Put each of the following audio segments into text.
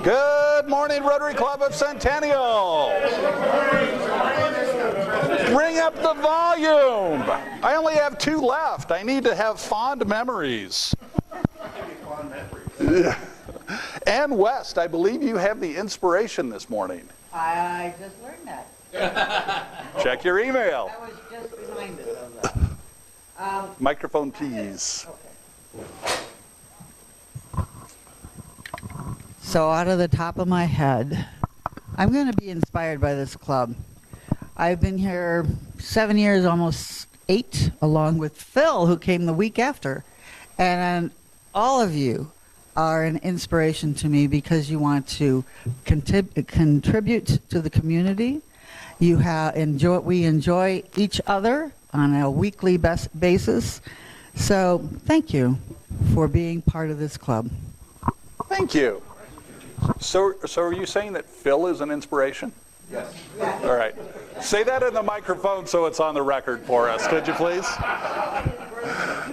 Good morning, Rotary Club of Centennial. Bring up the volume. I only have 2 left. I need to have fond memories. And West, I believe you have the inspiration this morning. I just learned that. Check your email. I was just reminded of that. Microphone, please. Okay. So out of the top of my head, I'm going to be inspired by this club. I've been here 7 years, almost 8, along with Phil, who came the week after. And all of you are an inspiration to me because you want to contribute to the community. We enjoy each other on a weekly basis. So thank you for being part of this club. Thank you. So are you saying that Phil is an inspiration? Yes. All right. Say that in the microphone so it's on the record for us, could you please?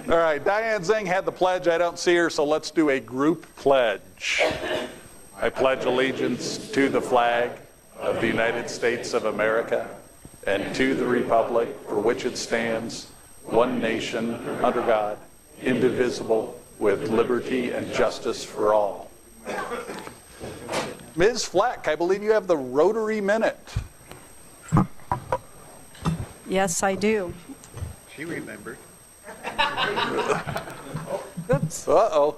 All right. Diane Zing had the pledge. I don't see her, so let's do a group pledge. I pledge allegiance to the flag of the United States of America and to the republic for which it stands, one nation, under God, indivisible, with liberty and justice for all. Ms. Fleck, I believe you have the Rotary Minute. Yes, I do. She remembered. Oops. Uh-oh.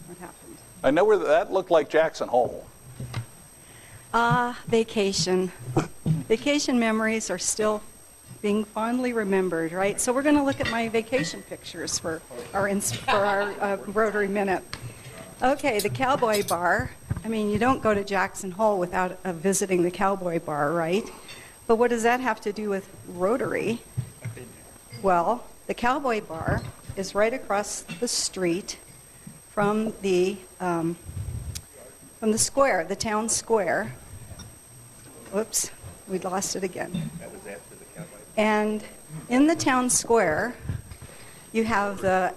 What happened? I know where that looked like Jackson Hole. Vacation. Vacation memories are still being fondly remembered, right? So we're going to look at my vacation pictures for our Rotary Minute. Okay, the Cowboy Bar. I mean, you don't go to Jackson Hole without visiting the Cowboy Bar, right? But what does that have to do with Rotary? Well, the Cowboy Bar is right across the street from the square, the town square. Whoops, we lost it again. That was after the Cowboy. And in the town square, you have the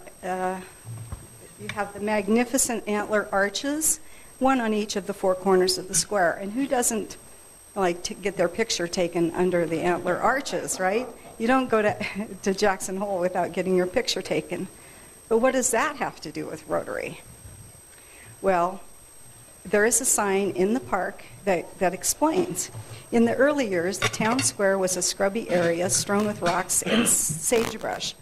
magnificent antler arches, one on each of the 4 corners of the square. And who doesn't like to get their picture taken under the antler arches, right? You don't go to Jackson Hole without getting your picture taken. But what does that have to do with Rotary? Well, there is a sign in the park that explains. In the early years, the town square was a scrubby area strewn with rocks and sagebrush.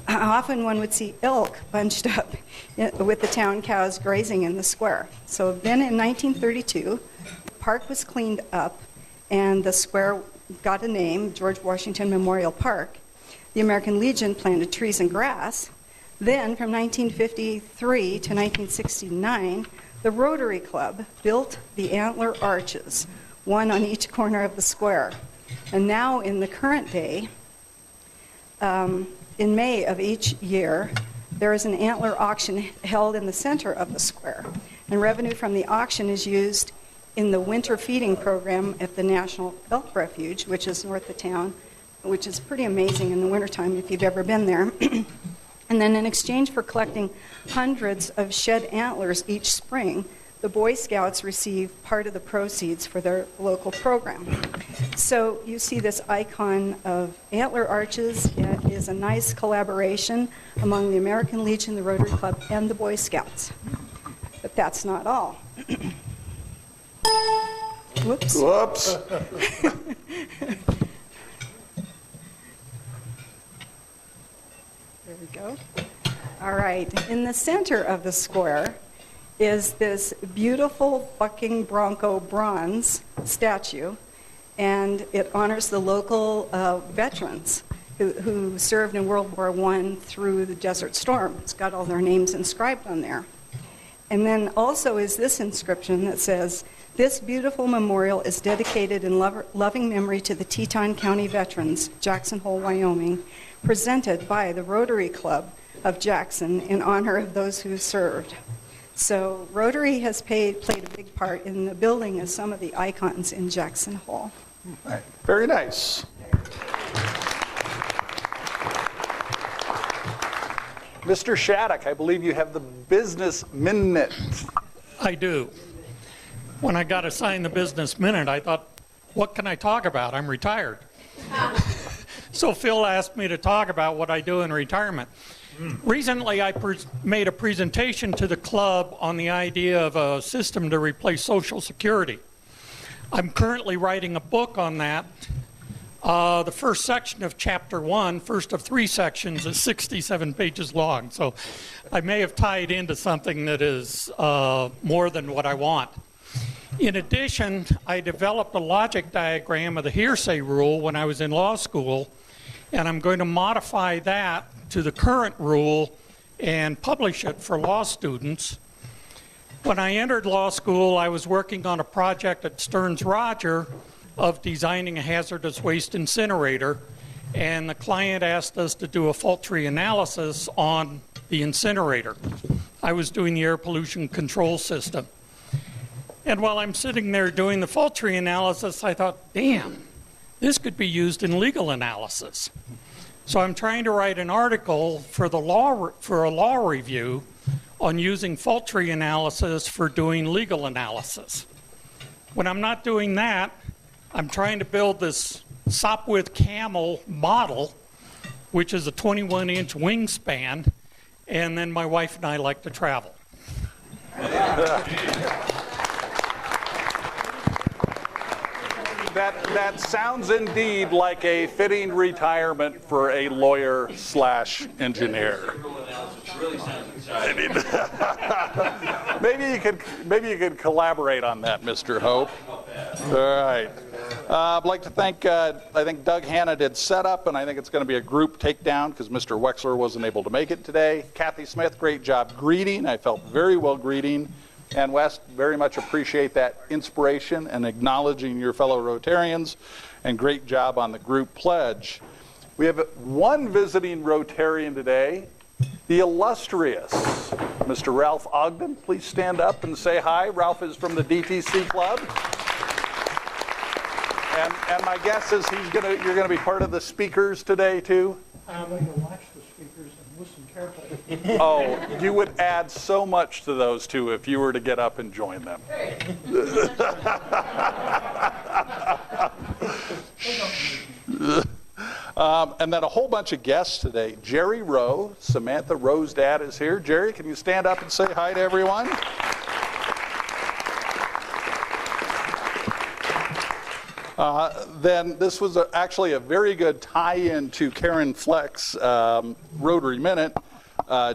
Often one would see elk bunched up with the town cows grazing in the square. So then in 1932, the park was cleaned up and the square got a name, George Washington Memorial Park. The American Legion planted trees and grass. Then from 1953 to 1969, the Rotary Club built the antler arches, one on each corner of the square. And now in the current day, in May of each year, there is an antler auction held in the center of the square. And revenue from the auction is used in the winter feeding program at the National Elk Refuge, which is north of town, which is pretty amazing in the wintertime if you've ever been there. And then in exchange for collecting hundreds of shed antlers each spring, the Boy Scouts receive part of the proceeds for their local program. So you see this icon of antler arches. It is a nice collaboration among the American Legion, the Rotary Club, and the Boy Scouts. But that's not all. Whoops. Whoops. There we go. All right. In the center of the square is this beautiful bucking bronco bronze statue, and it honors the local veterans who served in World War I through the Desert Storm. It's got all their names inscribed on there. And then also is this inscription that says, "This beautiful memorial is dedicated in loving memory to the Teton County veterans, Jackson Hole, Wyoming, presented by the Rotary Club of Jackson in honor of those who served." So Rotary has played a big part in the building of some of the icons in Jackson Hole. All right. Very nice. Mr. Shattuck, I believe you have the business minute. I do. When I got assigned the business minute, I thought, what can I talk about? I'm retired. So Phil asked me to talk about what I do in retirement. Recently, I made a presentation to the club on the idea of a system to replace Social Security. I'm currently writing a book on that. The first section of chapter 1, first of 3 sections, is 67 pages long. So I may have tied into something that is more than what I want. In addition, I developed a logic diagram of the hearsay rule when I was in law school, and I'm going to modify that to the current rule and publish it for law students. When I entered law school, I was working on a project at Stearns Roger of designing a hazardous waste incinerator, and the client asked us to do a fault tree analysis on the incinerator. I was doing the air pollution control system. And while I'm sitting there doing the fault tree analysis, I thought, damn, this could be used in legal analysis. So I'm trying to write an article for a law review on using fault tree analysis for doing legal analysis. When I'm not doing that, I'm trying to build this Sopwith Camel model, which is a 21-inch wingspan, and then my wife and I like to travel. That sounds indeed like a fitting retirement for a lawyer/engineer. Maybe you could collaborate on that, Mr. Hope. All right. I'd like to thank, I think Doug Hanna did setup, and I think it's going to be a group takedown because Mr. Wexler wasn't able to make it today. Kathy Smith, great job greeting. I felt very well greeting. And Wes, very much appreciate that inspiration and acknowledging your fellow Rotarians, and great job on the group pledge. We have one visiting Rotarian today, the illustrious Mr. Ralph Ogden. Please stand up and say hi. Ralph is from the DTC Club. And my guess is you're going to be part of the speakers today too? I'm going to watch the speakers and listen carefully. Oh, you would add so much to those two if you were to get up and join them. And then a whole bunch of guests today. Jerry Rowe, Samantha Rowe's dad is here. Jerry, can you stand up and say hi to everyone? Then this was actually a very good tie-in to Karen Fleck's Rotary Minute.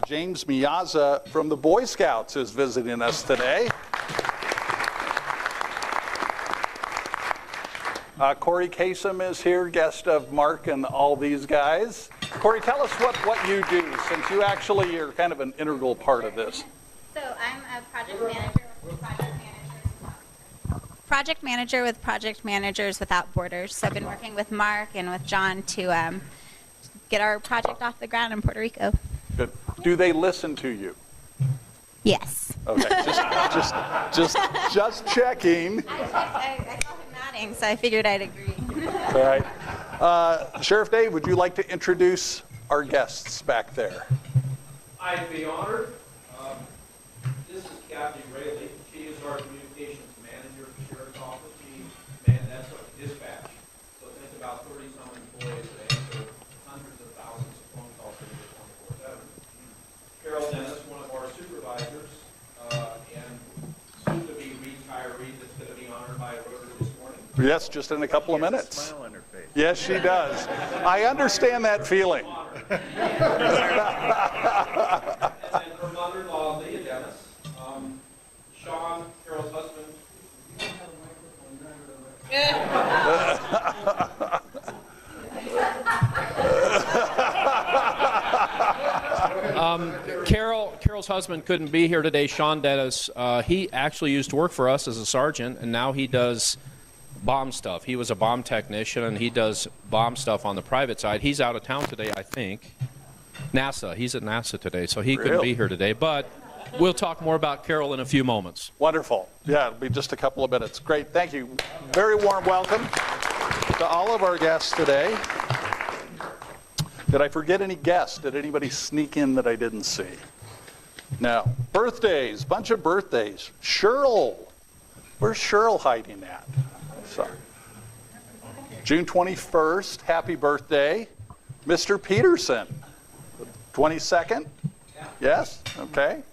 James Miazza from the Boy Scouts is visiting us today. Corey Kasem is here, guest of Mark and all these guys. Corey, tell us what you do, since you actually are kind of an integral part of this. So I'm a project manager with Project Managers Without Borders. So I've been working with Mark and with John to get our project off the ground in Puerto Rico. Good. Do they listen to you? Yes. Okay, just checking. I saw him nodding, so I figured I'd agree. All right. Sheriff Dave, would you like to introduce our guests back there? I'd be honored. This is Kathy Rayleigh. She is our communications manager for the Sheriff's Office. That's a dispatch. So think about 30-some employees that answer hundreds of thousands of phone calls a day, 24/7. Carol Dennis, one of our supervisors, and soon-to-be retiree that's going to be honored by a Rotary this morning. Yes, just in a couple of minutes. Smile on her face. Yes, she does. I understand that feeling. And then her mother-in-law, Leah Dennis, Sean, Carol's husband. Carol's husband couldn't be here today. Sean Dennis, he actually used to work for us as a sergeant, and now he does bomb stuff. He was a bomb technician, and he does bomb stuff on the private side. He's out of town today, I think. NASA. He's at NASA today, so he couldn't be here today. But we'll talk more about Carol in a few moments. Wonderful. Yeah, it'll be just a couple of minutes. Great. Thank you. Very warm welcome to all of our guests today. Did I forget any guests? Did anybody sneak in that I didn't see? No. Birthdays, bunch of birthdays. Cheryl. Where's Cheryl hiding at? Sorry. June 21st, happy birthday. Mr. Peterson, 22nd? Yes? Okay.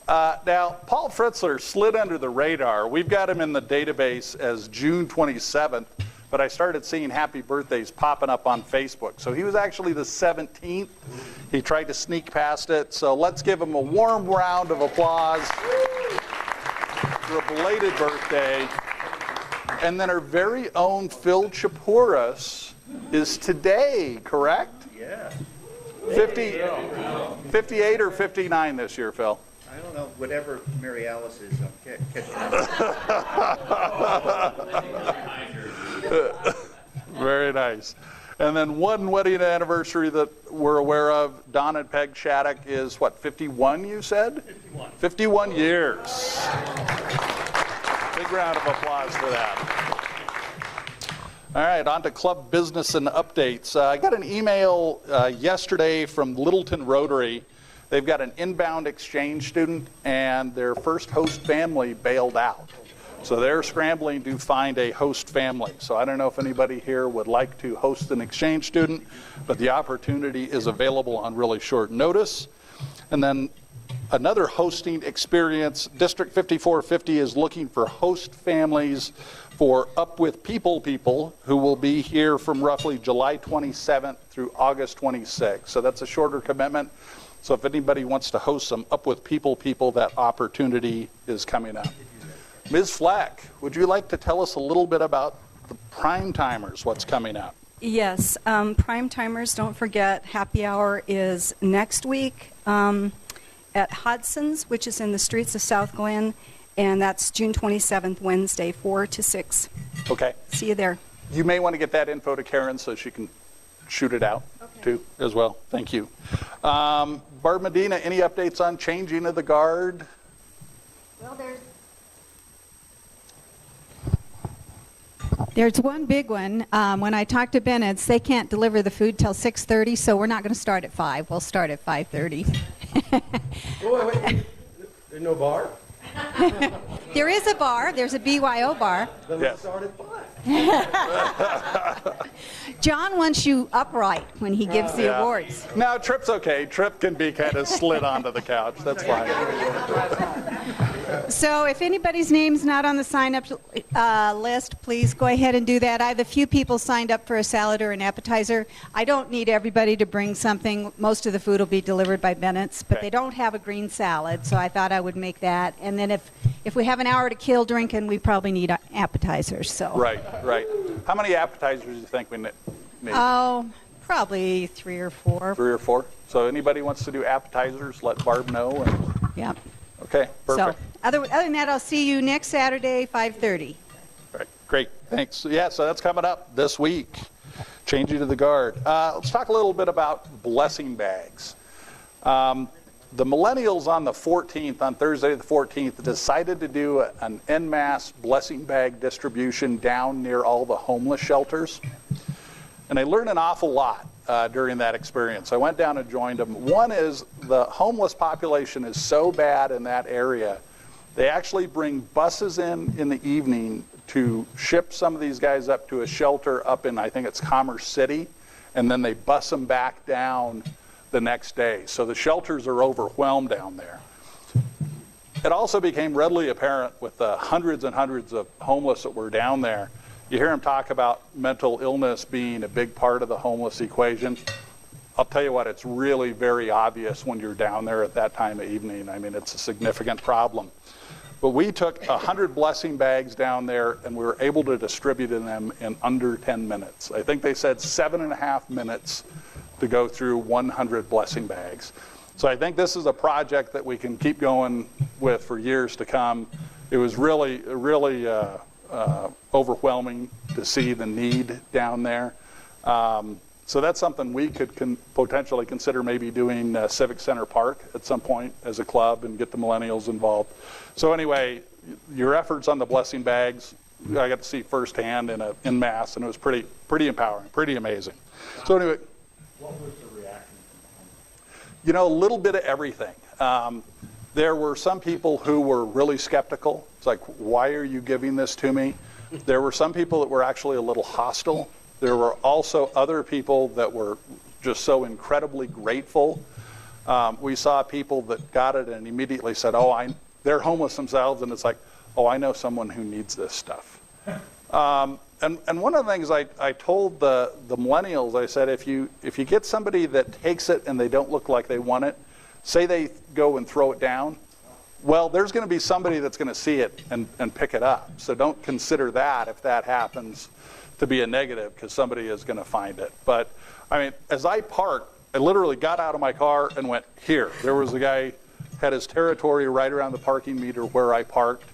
Now, Paul Fritzler slid under the radar. We've got him in the database as June 27th, but I started seeing happy birthdays popping up on Facebook. So he was actually the 17th. He tried to sneak past it. So let's give him a warm round of applause for a belated birthday. And then our very own Phil Chapuras is today, correct? Yeah. 58 or 59 this year, Phil? I don't know, whatever Mary Alice is, I'm catching up. Very nice. And then one wedding anniversary that we're aware of, Don and Peg Shattuck is what, 51 you said? 51. 51 years. Big round of applause for that. All right, on to club business and updates. I got an email yesterday from Littleton Rotary. They've got an inbound exchange student, and their first host family bailed out. So they're scrambling to find a host family. So I don't know if anybody here would like to host an exchange student, but the opportunity is available on really short notice. And then another hosting experience, District 5450 is looking for host families for Up With People who will be here from roughly July 27th through August 26th. So that's a shorter commitment. So if anybody wants to host some Up With People, that opportunity is coming up. Ms. Fleck, would you like to tell us a little bit about the Prime Timers, what's coming up? Yes, Prime Timers, don't forget, happy hour is next week at Hudson's, which is in the streets of South Glen, and that's June 27th, Wednesday, 4 to 6. Okay. See you there. You may want to get that info to Karen so she can shoot it out too as well. Thank you. Barb Medina, any updates on changing of the guard? Well, there's one big one. When I talked to Bennett's, they can't deliver the food till 6:30, so we're not going to start at 5. We'll start at 5:30. Wait. There's no bar? There is a bar. There's a BYO bar. Then Yes. let's start at 5. John wants you upright when he gives the awards. No, Trip's okay. Trip can be kind of slid onto the couch. That's fine. So if anybody's name's not on the sign-up list, please go ahead and do that. I have a few people signed up for a salad or an appetizer. I don't need everybody to bring something. Most of the food will be delivered by Bennett's, but Okay. they don't have a green salad, so I thought I would make that. And then if we have an hour to kill drinking, we probably need appetizers. So Right. How many appetizers do you think we need? Oh, probably 3 or 4. 3 or 4? So anybody wants to do appetizers, let Barb know. And, Yep. okay, perfect. So other than that, I'll see you next Saturday, 5:30. Right, great, thanks. Yeah, so that's coming up this week, changing to the guard. Let's talk a little bit about blessing bags. The millennials on the 14th, on Thursday the 14th, decided to do an en masse blessing bag distribution down near all the homeless shelters. And I learned an awful lot during that experience. I went down and joined them. One is the homeless population is so bad in that area, they actually bring buses in the evening to ship some of these guys up to a shelter up in, I think it's Commerce City, and then they bus them back down the next day. So the shelters are overwhelmed down there. It also became readily apparent with the hundreds and hundreds of homeless that were down there. You hear them talk about mental illness being a big part of the homeless equation. I'll tell you what, it's really very obvious when you're down there at that time of evening. I mean, it's a significant problem. But we took 100 blessing bags down there, and we were able to distribute them in under 10 minutes. I think they said 7.5 minutes to go through 100 blessing bags. So I think this is a project that we can keep going with for years to come. It was really overwhelming to see the need down there. So that's something we could potentially consider maybe doing Civic Center Park at some point as a club and get the millennials involved. So anyway, your efforts on the blessing bags, I got to see firsthand in mass, and it was pretty empowering, pretty amazing. So anyway. What was the You know, a little bit of everything. There were some people who were really skeptical. It's like, why are you giving this to me? There were some people that were actually a little hostile. There were also other people that were just so incredibly grateful. We saw people that got it and immediately said, oh, they're homeless themselves, and it's like, oh, I know someone who needs this stuff. And one of the things I told the millennials, I said, if you get somebody that takes it and they don't look like they want it, say they go and throw it down, well, there's going to be somebody that's going to see it and pick it up. So don't consider that if that happens to be a negative, because somebody is going to find it. But, I mean, as I parked, I literally got out of my car and went, here. There was a guy, had his territory right around the parking meter where I parked.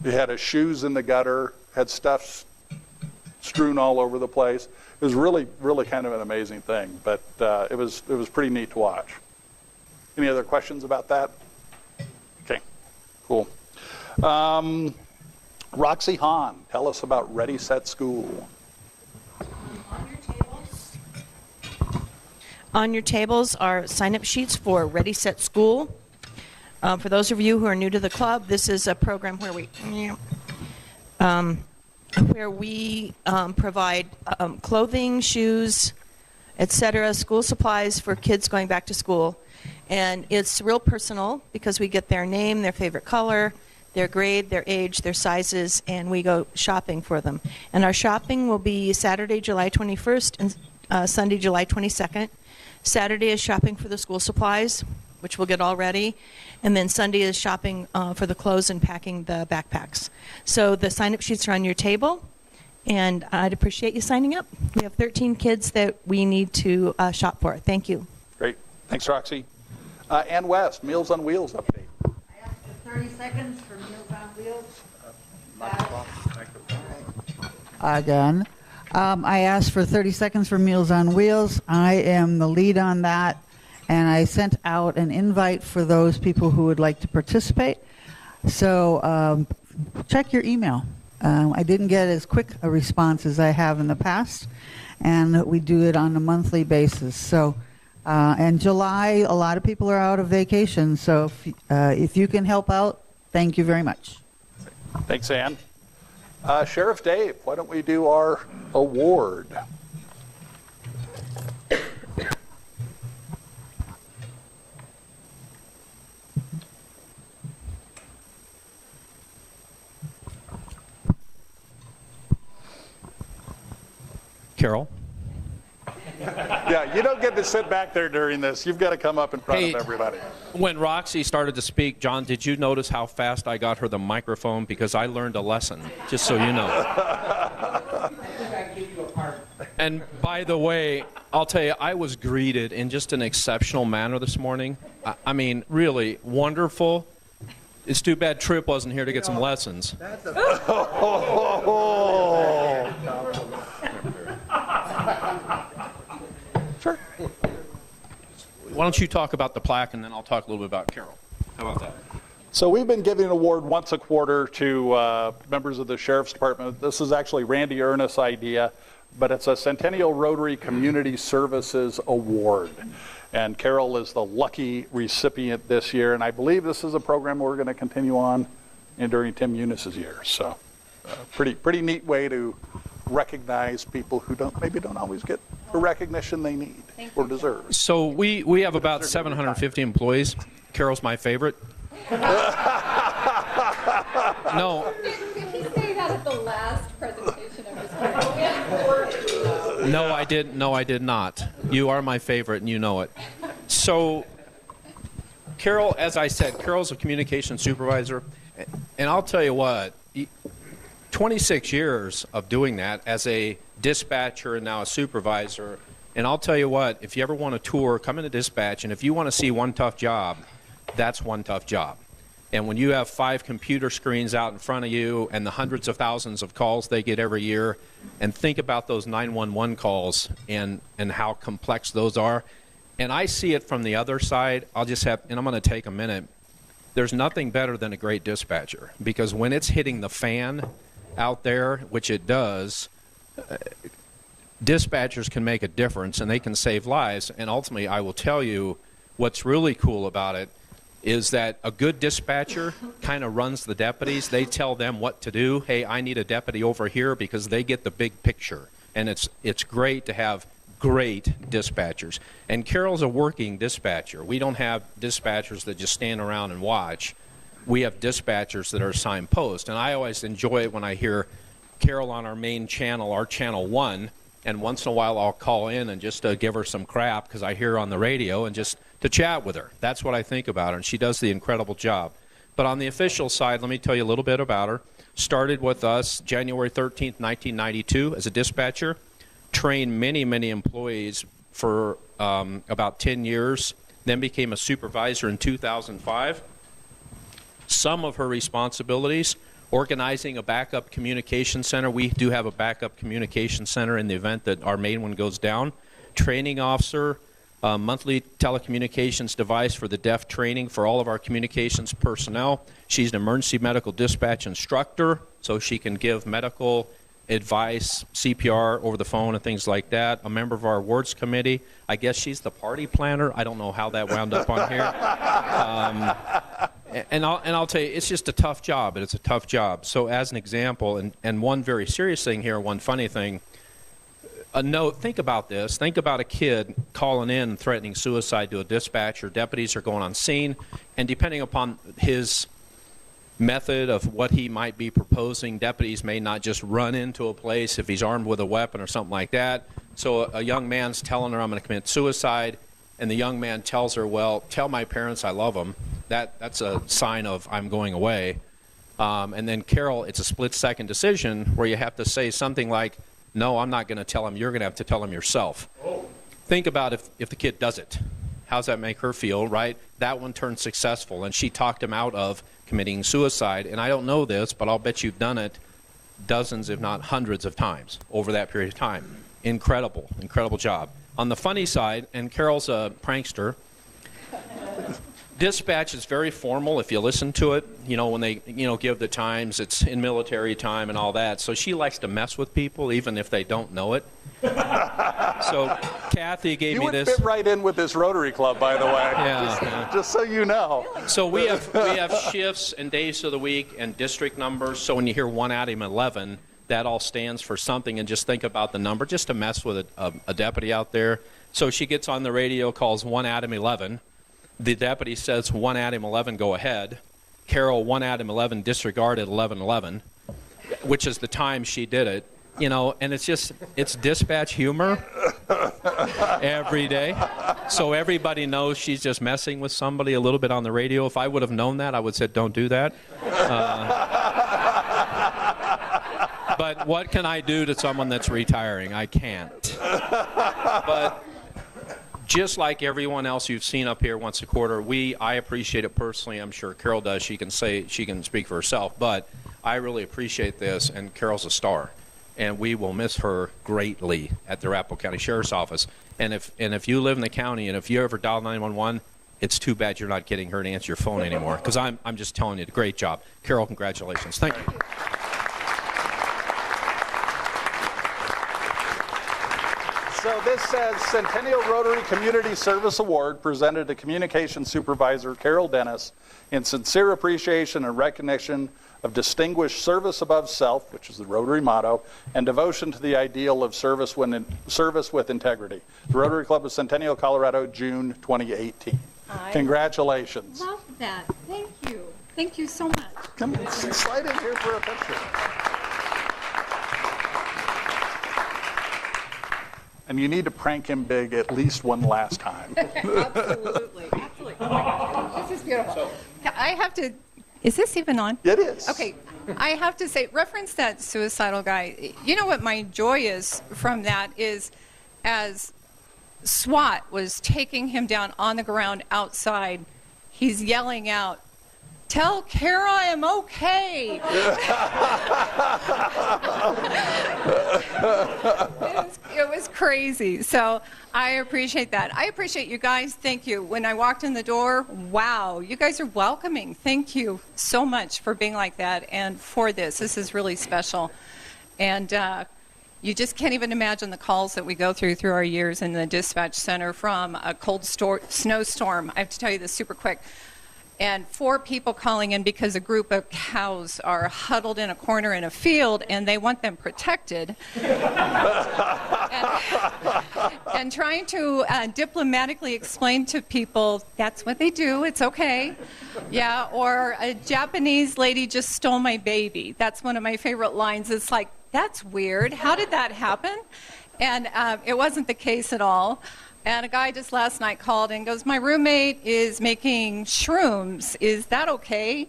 He had his shoes in the gutter, had stuff strewn all over the place. It was really, really kind of an amazing thing, but it was pretty neat to watch. Any other questions about that? Okay, cool. Roxy Hahn, tell us about Ready, Set, School. On your tables are sign-up sheets for Ready, Set, School. For those of you who are new to the club, this is a program where we provide clothing, shoes, etc., school supplies for kids going back to school. And it's real personal because we get their name, their favorite color, their grade, their age, their sizes, and we go shopping for them. And our shopping will be Saturday, July 21st and Sunday, July 22nd. Saturday is shopping for the school supplies, which we'll get all ready. And then Sunday is shopping for the clothes and packing the backpacks. So the sign-up sheets are on your table, and I'd appreciate you signing up. We have 13 kids that we need to shop for. Thank you. Great. Thanks, Roxy. Ann West, Meals on Wheels update. I asked for 30 seconds for Meals on Wheels. Again. I asked for 30 seconds for Meals on Wheels. I am the lead on that, and I sent out an invite for those people who would like to participate. So check your email. I didn't get as quick a response as I have in the past, and we do it on a monthly basis. So in July, a lot of people are out of vacation, so if you can help out, thank you very much. Thanks, Ann. Sheriff Dave, why don't we do our award? Carol? Yeah, you don't get to sit back there during this. You've got to come up in front of everybody. When Roxy started to speak, John, did you notice how fast I got her the microphone? Because I learned a lesson, just so you know. And by the way, I'll tell you, I was greeted in just an exceptional manner this morning. I mean, really wonderful. It's too bad Tripp wasn't here to get some lessons. Sure. Why don't you talk about the plaque, and then I'll talk a little bit about Carol. How about that? So we've been giving an award once a quarter to members of the Sheriff's Department. This is actually Randy Ernest's idea, but it's a Centennial Rotary Community Services Award. And Carol is the lucky recipient this year, and I believe this is a program we're going to continue on during Tim Eunice's year. So pretty neat way to recognize people who maybe don't always get the recognition they need or deserve. So we have about 750 employees. Carol's my favorite. No. Did he say that at the last presentation of his program? No, I didn't. No, I did not. You are my favorite, and you know it. So, Carol, as I said, Carol's a communications supervisor, and I'll tell you what, 26 years of doing that as a dispatcher and now a supervisor, and I'll tell you what, if you ever want a tour, come into dispatch, and if you want to see one tough job, that's one tough job. And when you have 5 computer screens out in front of you and the hundreds of thousands of calls they get every year, and think about those 911 calls and how complex those are. And I see it from the other side. I'm going to take a minute. There's nothing better than a great dispatcher, because when it's hitting the fan out there, which it does, dispatchers can make a difference and they can save lives. And ultimately, I will tell you, what's really cool about it is that a good dispatcher kind of runs the deputies. They tell them what to do. Hey, I need a deputy over here, because they get the big picture. And it's great to have great dispatchers. And Carol's a working dispatcher. We don't have dispatchers that just stand around and watch. We have dispatchers that are assigned post. And I always enjoy it when I hear Carol on our main channel, our channel 1, and once in a while I'll call in and just give her some crap because I hear her on the radio, and just to chat with her. That's what I think about her, and she does the incredible job. But on the official side, let me tell you a little bit about her. Started with us January 13th, 1992 as a dispatcher. Trained many, many employees for about 10 years. Then became a supervisor in 2005. Some of her responsibilities: organizing a backup communication center. We do have a backup communication center in the event that our main one goes down. Training officer, monthly telecommunications device for the deaf training for all of our communications personnel. She's an emergency medical dispatch instructor, so she can give medical advice, CPR over the phone and things like that. A member of our awards committee. I guess she's the party planner. I don't know how that wound up on here. And I'll tell you, it's just a tough job, and it's a tough job. So as an example, and one very serious thing here, one funny thing, a note, think about this. Think about a kid calling in and threatening suicide to a dispatcher. Deputies are going on scene, and depending upon his method of what he might be proposing, deputies may not just run into a place if he's armed with a weapon or something like that. So a young man's telling her, I'm going to commit suicide, and the young man tells her, well, tell my parents I love them. That's a sign of I'm going away. And then Carol, it's a split-second decision where you have to say something like, no, I'm not going to tell him. You're going to have to tell him yourself. Oh. Think about if the kid does it. How's that make her feel, right? That one turned successful, and she talked him out of committing suicide. And I don't know this, but I'll bet you've done it dozens, if not hundreds of times over that period of time. Incredible, incredible job. On the funny side, and Carol's a prankster, dispatch is very formal if you listen to it. You know, when they, give the times, it's in military time and all that. So she likes to mess with people even if they don't know it. So Kathy gave me this. You would fit right in with this Rotary Club, by the way. Yeah. Just so you know. So we have shifts and days of the week and district numbers. So when you hear 1 Adam 11, that all stands for something, and just think about the number just to mess with a deputy out there. So she gets on the radio, calls 1 Adam 11. The deputy says 1 Adam 11, go ahead. Carol, 1 Adam 11, disregarded 1111, which is the time she did it. And it's dispatch humor every day. So everybody knows she's just messing with somebody a little bit on the radio. If I would have known that, I would have said, don't do that. But what can I do to someone that's retiring? I can't. But just like everyone else you've seen up here once a quarter, I appreciate it personally. I'm sure Carol does. She can speak for herself. But I really appreciate this, and Carol's a star. And we will miss her greatly at the Arapahoe County Sheriff's Office. And if you live in the county, and if you ever dial 911, it's too bad you're not getting her to answer your phone anymore. Because I'm just telling you, great job. Carol, congratulations. Thank you. So this says Centennial Rotary Community Service Award presented to Communications Supervisor Carol Dennis in sincere appreciation and recognition of distinguished service above self, which is the Rotary motto, and devotion to the ideal of service with integrity. The Rotary Club of Centennial, Colorado, June 2018. Congratulations. Love that. Thank you. Thank you so much. Come slide in here for a picture. And you need to prank him big at least one last time. Absolutely. Absolutely. Oh my God. This is beautiful. I have to, is this even on? It is. Okay. I have to say, reference that suicidal guy. You know what my joy is from that is, as SWAT was taking him down on the ground outside, he's yelling out, "Tell Kara I'm okay." It was crazy. So I appreciate that. I appreciate you guys. Thank you. When I walked in the door, wow, you guys are welcoming. Thank you so much for being like that and for this. This is really special. And You just can't even imagine the calls that we go through our years in the dispatch center from a cold snowstorm. I have to tell you this super quick. And 4 people calling in because a group of cows are huddled in a corner in a field and they want them protected. and trying to diplomatically explain to people, that's what they do, it's okay. Yeah, or a Japanese lady just stole my baby. That's one of my favorite lines. It's like, that's weird. How did that happen? And it wasn't the case at all. And a guy just last night called and goes, my roommate is making shrooms. Is that okay?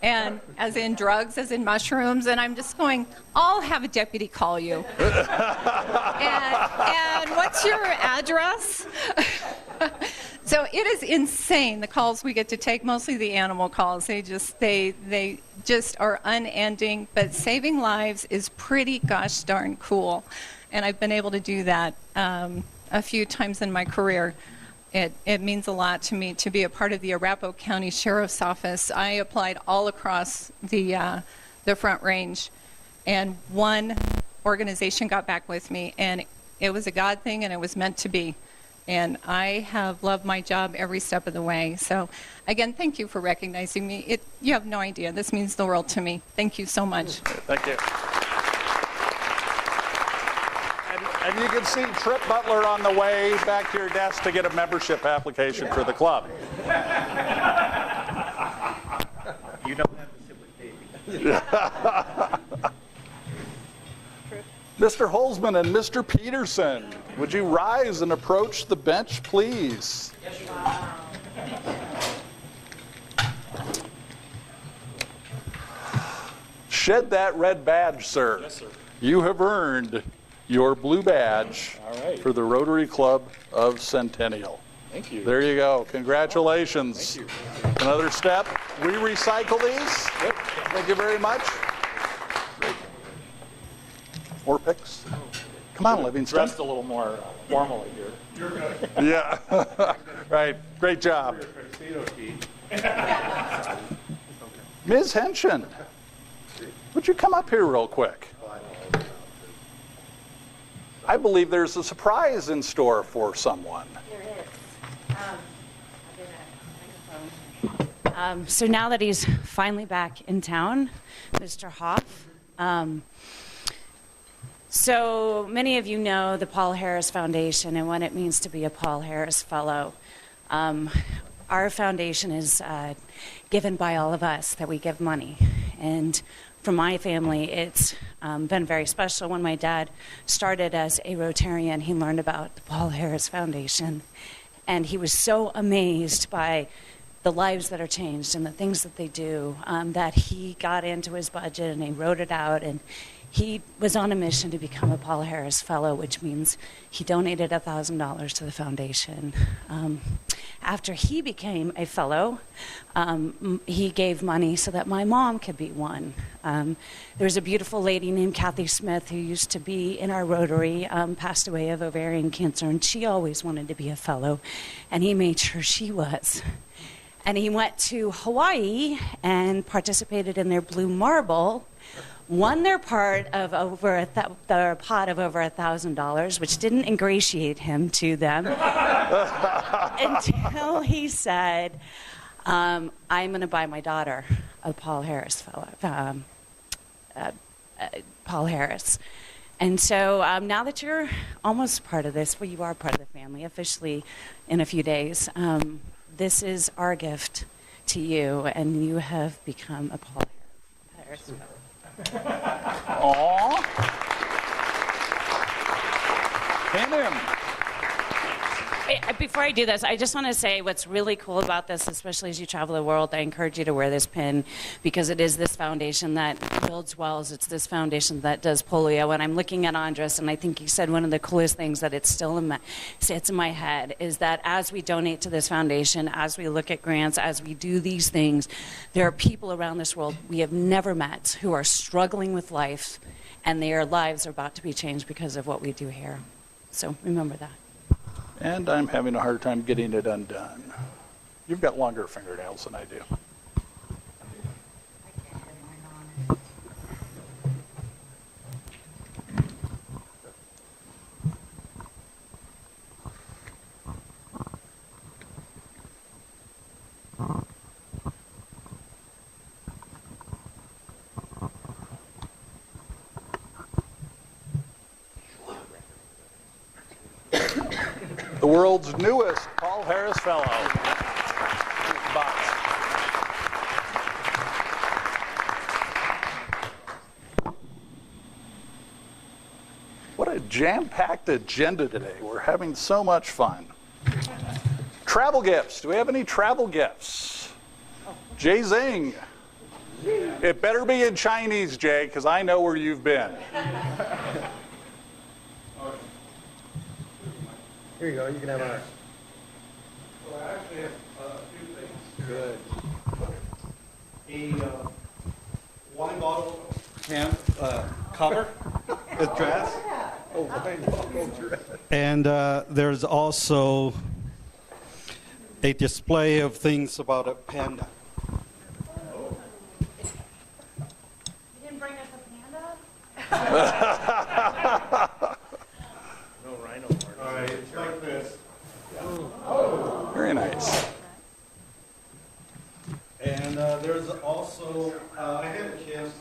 And as in drugs, as in mushrooms. And I'm just going, I'll have a deputy call you. and what's your address? So it is insane, the calls we get to take, mostly the animal calls. They just are unending. But saving lives is pretty gosh darn cool. And I've been able to do that a few times in my career. It means a lot to me to be a part of the Arapahoe County Sheriff's Office. I applied all across the Front Range, and one organization got back with me, and it was a God thing, and it was meant to be. And I have loved my job every step of the way. So, again, thank you for recognizing me. You have no idea. This means the world to me. Thank you so much. Thank you. And you can see Trip Butler on the way back to your desk to get a membership application for the club. You don't have to sit with Davey. Mr. Holzman and Mr. Peterson, would you rise and approach the bench, please? Yes, sir. Shed that red badge, sir. Yes, sir. You have earned your blue badge for the Rotary Club of Centennial. Thank you. There you go. Congratulations. Thank you. Another step. We recycle these. Yep. Thank you very much. More picks? Come on, Livingston. Dressed a little more formally here. You're good. Yeah. Right. Great job. Ms. Henshin, would you come up here real quick? I believe there's a surprise in store for someone. There is. So now that he's finally back in town, Mr. Hoff. So many of you know the Paul Harris Foundation and what it means to be a Paul Harris Fellow. Our foundation is given by all of us, that we give money. And for my family, it's been very special. When my dad started as a Rotarian, he learned about the Paul Harris Foundation. And he was so amazed by the lives that are changed and the things that they do that he got into his budget and he wrote it out. And he was on a mission to become a Paul Harris Fellow, which means he donated $1,000 to the foundation. After he became a fellow, he gave money so that my mom could be one. There was a beautiful lady named Kathy Smith who used to be in our Rotary, passed away of ovarian cancer, and she always wanted to be a fellow, and he made sure she was. And he went to Hawaii and participated in their Blue Marble, won their part of their pot of over $1,000, which didn't ingratiate him to them until he said, "I'm going to buy my daughter a Paul Harris fellow, Paul Harris." And so now that you're almost part of this, well, you are part of the family officially in a few days. This is our gift to you, and you have become a Paul Harris fellow. Aww. Hand him. Before I do this, I just want to say what's really cool about this, especially as you travel the world, I encourage you to wear this pin because it is this foundation that builds wells. It's this foundation that does polio. And I'm looking at Andres, and I think he said one of the coolest things that sits in my head is that as we donate to this foundation, as we look at grants, as we do these things, there are people around this world we have never met who are struggling with life, and their lives are about to be changed because of what we do here. So remember that. And I'm having a hard time getting it undone. You've got longer fingernails than I do. the world's newest Paul Harris Fellow. Box. What a jam-packed agenda today. We're having so much fun. Travel gifts. Do we have any travel gifts? Jay Zing. It better be in Chinese, Jay, because I know where you've been. Here you go. You can have ours. Well, I actually have a few things. Good. A wine bottle cover with dress. Oh, wine bottle dress. And there's also a display of things about a panda. You didn't bring us a panda? No rhino party. All right, it's like this. Very nice. And there's also, I had a chance to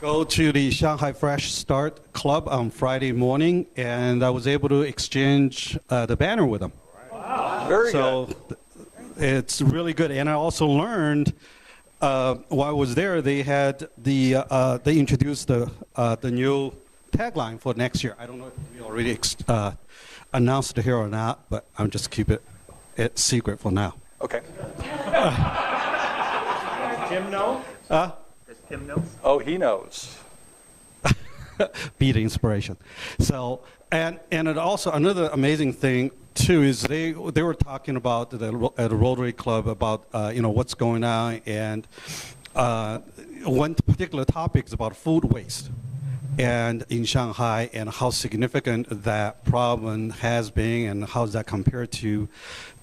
go to the Shanghai Fresh Start Club on Friday morning, and I was able to exchange the banner with them. Wow. Very good. So it's really good. And I also learned while I was there, they had they introduced the new tagline for next year. I don't know if we already announced it here or not, but I'm just keep it secret for now. Okay. Tim know? Does Tim know? Oh, he knows. Be the inspiration. So, and it also, another amazing thing too is they were talking about at the Rotary Club about what's going on, and one particular topic is about food waste, and in Shanghai, and how significant that problem has been, and how does that compare to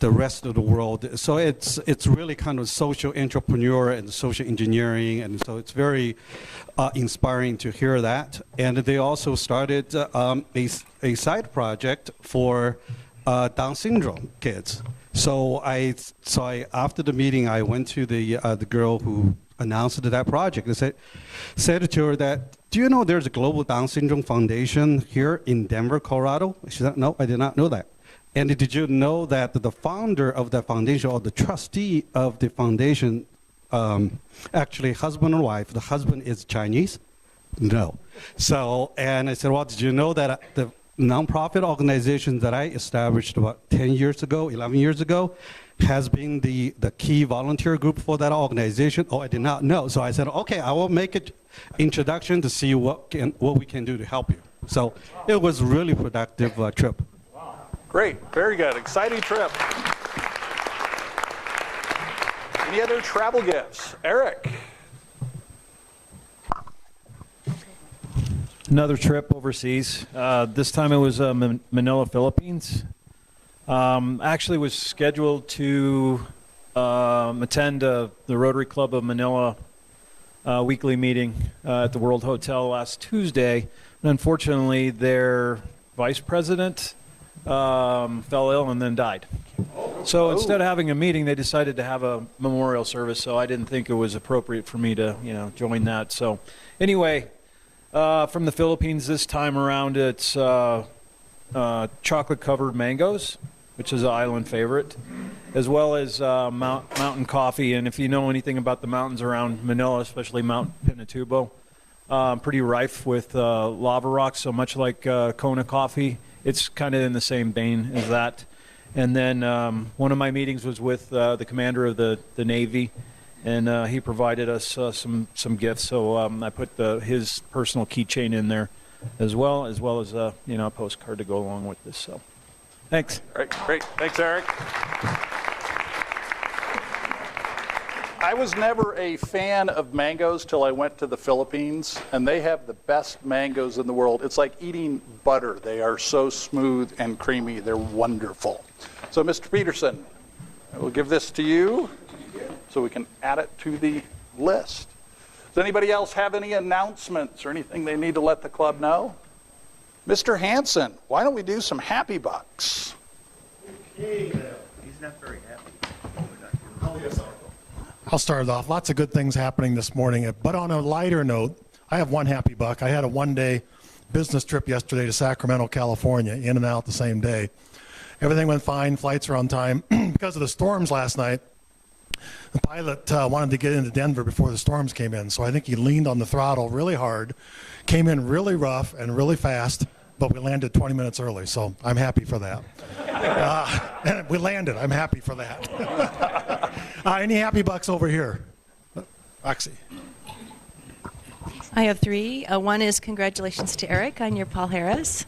the rest of the world. So it's really kind of social entrepreneur and social engineering, and so it's very inspiring to hear that. And they also started a side project for Down syndrome kids. So I after the meeting, I went to the girl who announced that project. I said to her that, do you know there's a Global Down Syndrome Foundation here in Denver, Colorado? She said, no, I did not know that. And did you know that the founder of that foundation, or the trustee of the foundation, actually husband and wife, the husband is Chinese? No. So, and I said, well, did you know that the nonprofit organization that I established about 10 years ago, 11 years ago, has been the key volunteer group for that organization? Oh, I did not know. So I said, okay, I will make an introduction to see what we can do to help you. So it was a really productive trip. Great, very good, exciting trip. Any other travel gifts? Eric? Another trip overseas. This time it was Manila, Philippines. Actually was scheduled to attend the Rotary Club of Manila weekly meeting at the World Hotel last Tuesday. And unfortunately, their vice president fell ill and then died. So instead of having a meeting, they decided to have a memorial service. So I didn't think it was appropriate for me to, join that. So anyway, from the Philippines this time around, it's chocolate-covered mangoes, which is an island favorite, as well as mountain coffee. And if you know anything about the mountains around Manila, especially Mount Pinatubo, pretty rife with lava rocks. So much like Kona coffee, it's kind of in the same vein as that. And then one of my meetings was with the commander of the Navy, and he provided us some gifts. So I put his personal keychain in there, as well as a postcard to go along with this. So, thanks. All right, great. Thanks, Eric. I was never a fan of mangoes till I went to the Philippines, and they have the best mangoes in the world. It's like eating butter. They are so smooth and creamy. They're wonderful. So, Mr. Peterson, I will give this to you so we can add it to the list. Does anybody else have any announcements or anything they need to let the club know? Mr. Hanson, why don't we do some happy bucks? He's not very happy. I'll start it off. Lots of good things happening this morning. But on a lighter note, I have one happy buck. I had a one-day business trip yesterday to Sacramento, California, in and out the same day. Everything went fine. Flights are on time. Because of the storms last night, the pilot wanted to get into Denver before the storms came in, so I think he leaned on the throttle really hard, came in really rough and really fast, but we landed 20 minutes early, so I'm happy for that. And we landed. I'm happy for that. Any happy bucks over here? Roxy. I have three. One is congratulations to Eric on your Paul Harris.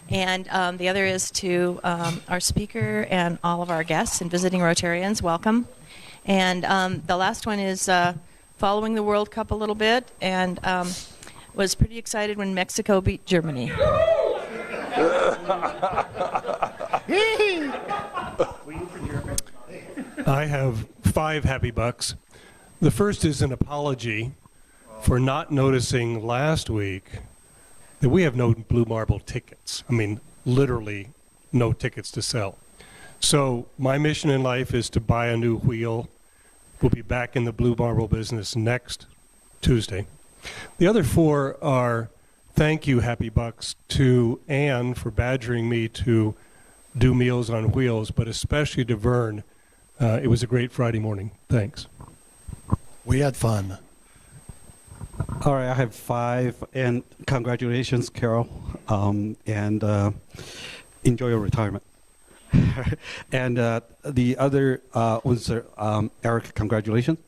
And the other is to our speaker and all of our guests and visiting Rotarians. Welcome. And the last one is following the World Cup a little bit, and was pretty excited when Mexico beat Germany. I have 5 happy bucks. The first is an apology for not noticing last week that we have no Blue Marble tickets. I mean, literally no tickets to sell. So my mission in life is to buy a new wheel. We'll be back in the Blue Marble business next Tuesday. The other 4 are thank you, happy bucks, to Ann for badgering me to do Meals on Wheels, but especially to Vern. It was a great Friday morning. Thanks. We had fun. All right, I have 5, and congratulations, Carol, and enjoy your retirement. And the other was Eric, congratulations.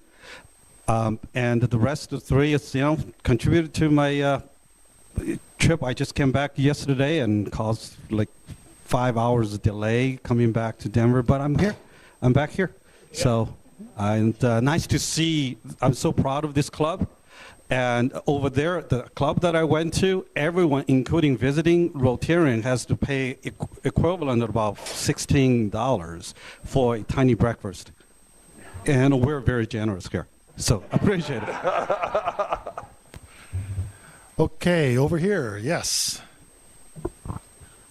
And the rest of 3 is, contributed to my trip. I just came back yesterday and caused like 5 hours delay coming back to Denver, but I'm here. I'm back here. Yeah. So, and nice to see. I'm so proud of this club. And over there, the club that I went to, everyone, including visiting Rotarian, has to pay equivalent of about $16 for a tiny breakfast. And we're very generous here. So, appreciate it. Okay, over here, yes.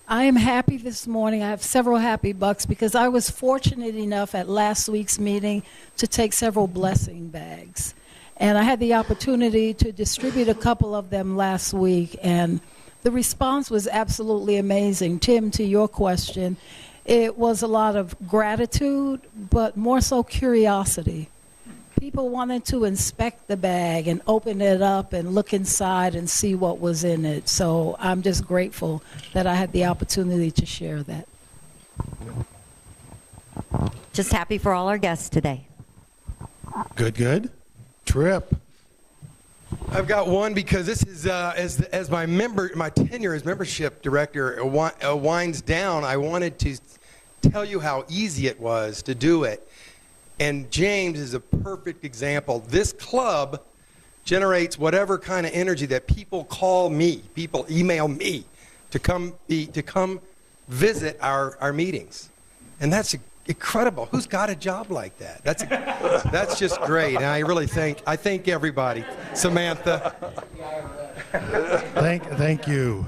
I am happy this morning. I have several happy bucks because I was fortunate enough at last week's meeting to take several blessing bags. And I had the opportunity to distribute a couple of them last week, and the response was absolutely amazing. Tim, to your question, it was a lot of gratitude, but more so curiosity. People wanted to inspect the bag and open it up and look inside and see what was in it. So I'm just grateful that I had the opportunity to share that. Just happy for all our guests today. Good, good. Trip. I've got one because this is as my tenure as membership director winds down. I wanted to tell you how easy it was to do it, and James is a perfect example. This club generates whatever kind of energy that people call me, people email me to come visit our meetings, and that's incredible. Who's got a job like that? That's just great. And I thank everybody. Samantha. Thank you.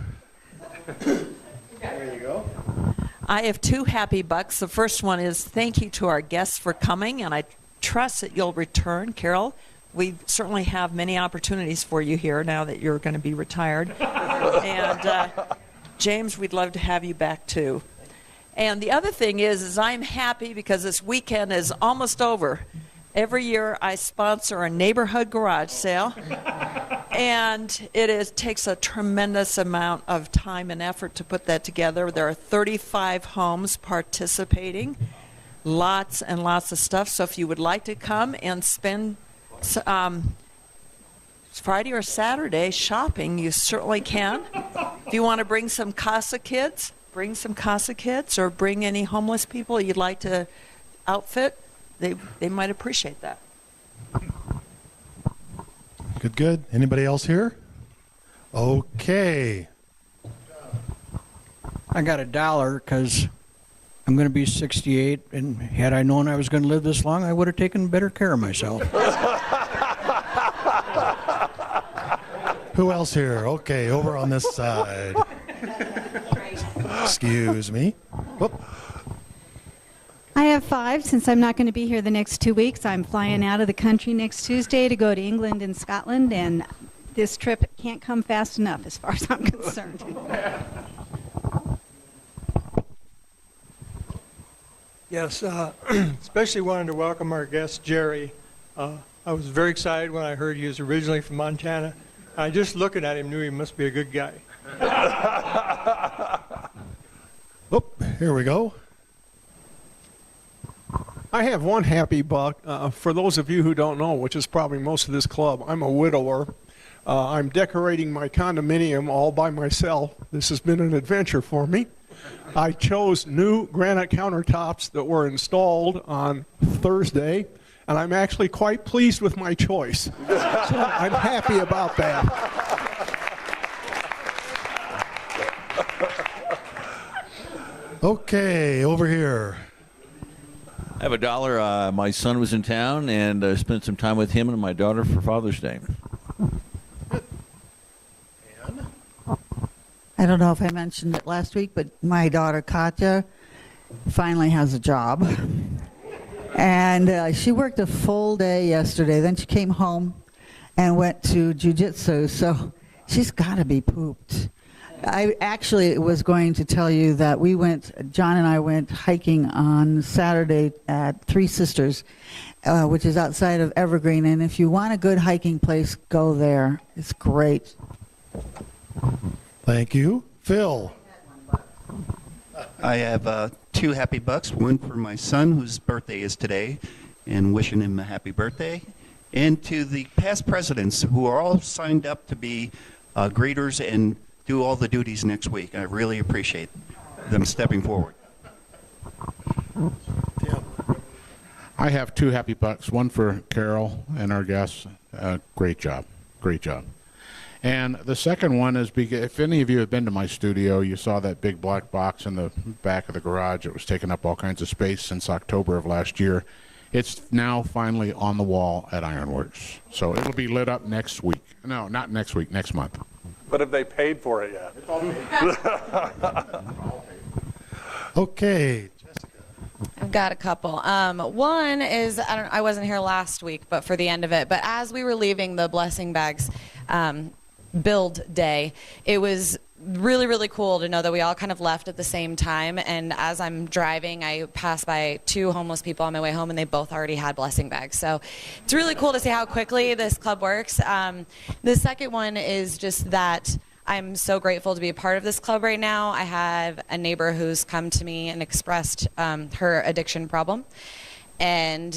There you go. I have 2 happy bucks. The first one is thank you to our guests for coming, and I trust that you'll return. Carol, we certainly have many opportunities for you here now that you're going to be retired. And James, we'd love to have you back too. And the other thing is I'm happy because this weekend is almost over. Every year I sponsor a neighborhood garage sale, and takes a tremendous amount of time and effort to put that together. There are 35 homes participating, lots and lots of stuff. So if you would like to come and spend Friday or Saturday shopping, you certainly can. If you want to bring some CASA kids, bring some CASA kids, or bring any homeless people you'd like to outfit. They might appreciate that. Good, good. Anybody else here? Okay. I got $1 because I'm going to be 68, and had I known I was going to live this long, I would have taken better care of myself. Who else here? Okay, over on this side. Excuse me. Whoop. I have 5. Since I'm not going to be here the next 2 weeks, I'm flying out of the country next Tuesday to go to England and Scotland, and This trip can't come fast enough as far as I'm concerned. Yes, especially wanted to welcome our guest, Jerry. I was very excited when I heard he was originally from Montana. I just looking at him knew he must be a good guy. Oh, here we go. I have one happy buck. For those of you who don't know, which is probably most of this club, I'm a widower. I'm decorating my condominium all by myself. This has been an adventure for me. I chose new granite countertops that were installed on Thursday, and I'm actually quite pleased with my choice. So I'm happy about that. Okay, over here. I have $1. My son was in town, and I spent some time with him and my daughter for Father's Day. I don't know if I mentioned it last week, but my daughter Katya finally has a job. And she worked a full day yesterday. Then she came home and went to jiu-jitsu. So she's got to be pooped. I actually was going to tell you that John and I went hiking on Saturday at Three Sisters, which is outside of Evergreen. And if you want a good hiking place, go there. It's great. Thank you. Phil. I have 2 happy bucks. One for my son, whose birthday is today, and wishing him a happy birthday. And to the past presidents, who are all signed up to be greeters and do all the duties next week. I really appreciate them stepping forward. I have 2 happy bucks. One for Carol and our guests. Great job. Great job. And the second one is, if any of you have been to my studio, you saw that big black box in the back of the garage. It was taking up all kinds of space since October of last year. It's now finally on the wall at Ironworks. So it'll be lit up next week. No, not next week, next month. But have they paid for it yet? Okay. I've got a couple. One is, I wasn't here last week, but for the end of it. But as we were leaving the blessing bags build day, it was really, really cool to know that we all kind of left at the same time. And as I'm driving, I passed by 2 homeless people on my way home, and they both already had blessing bags. So it's really cool to see how quickly this club works. The second one is just that I'm so grateful to be a part of this club right now. I have a neighbor who's come to me and expressed her addiction problem. And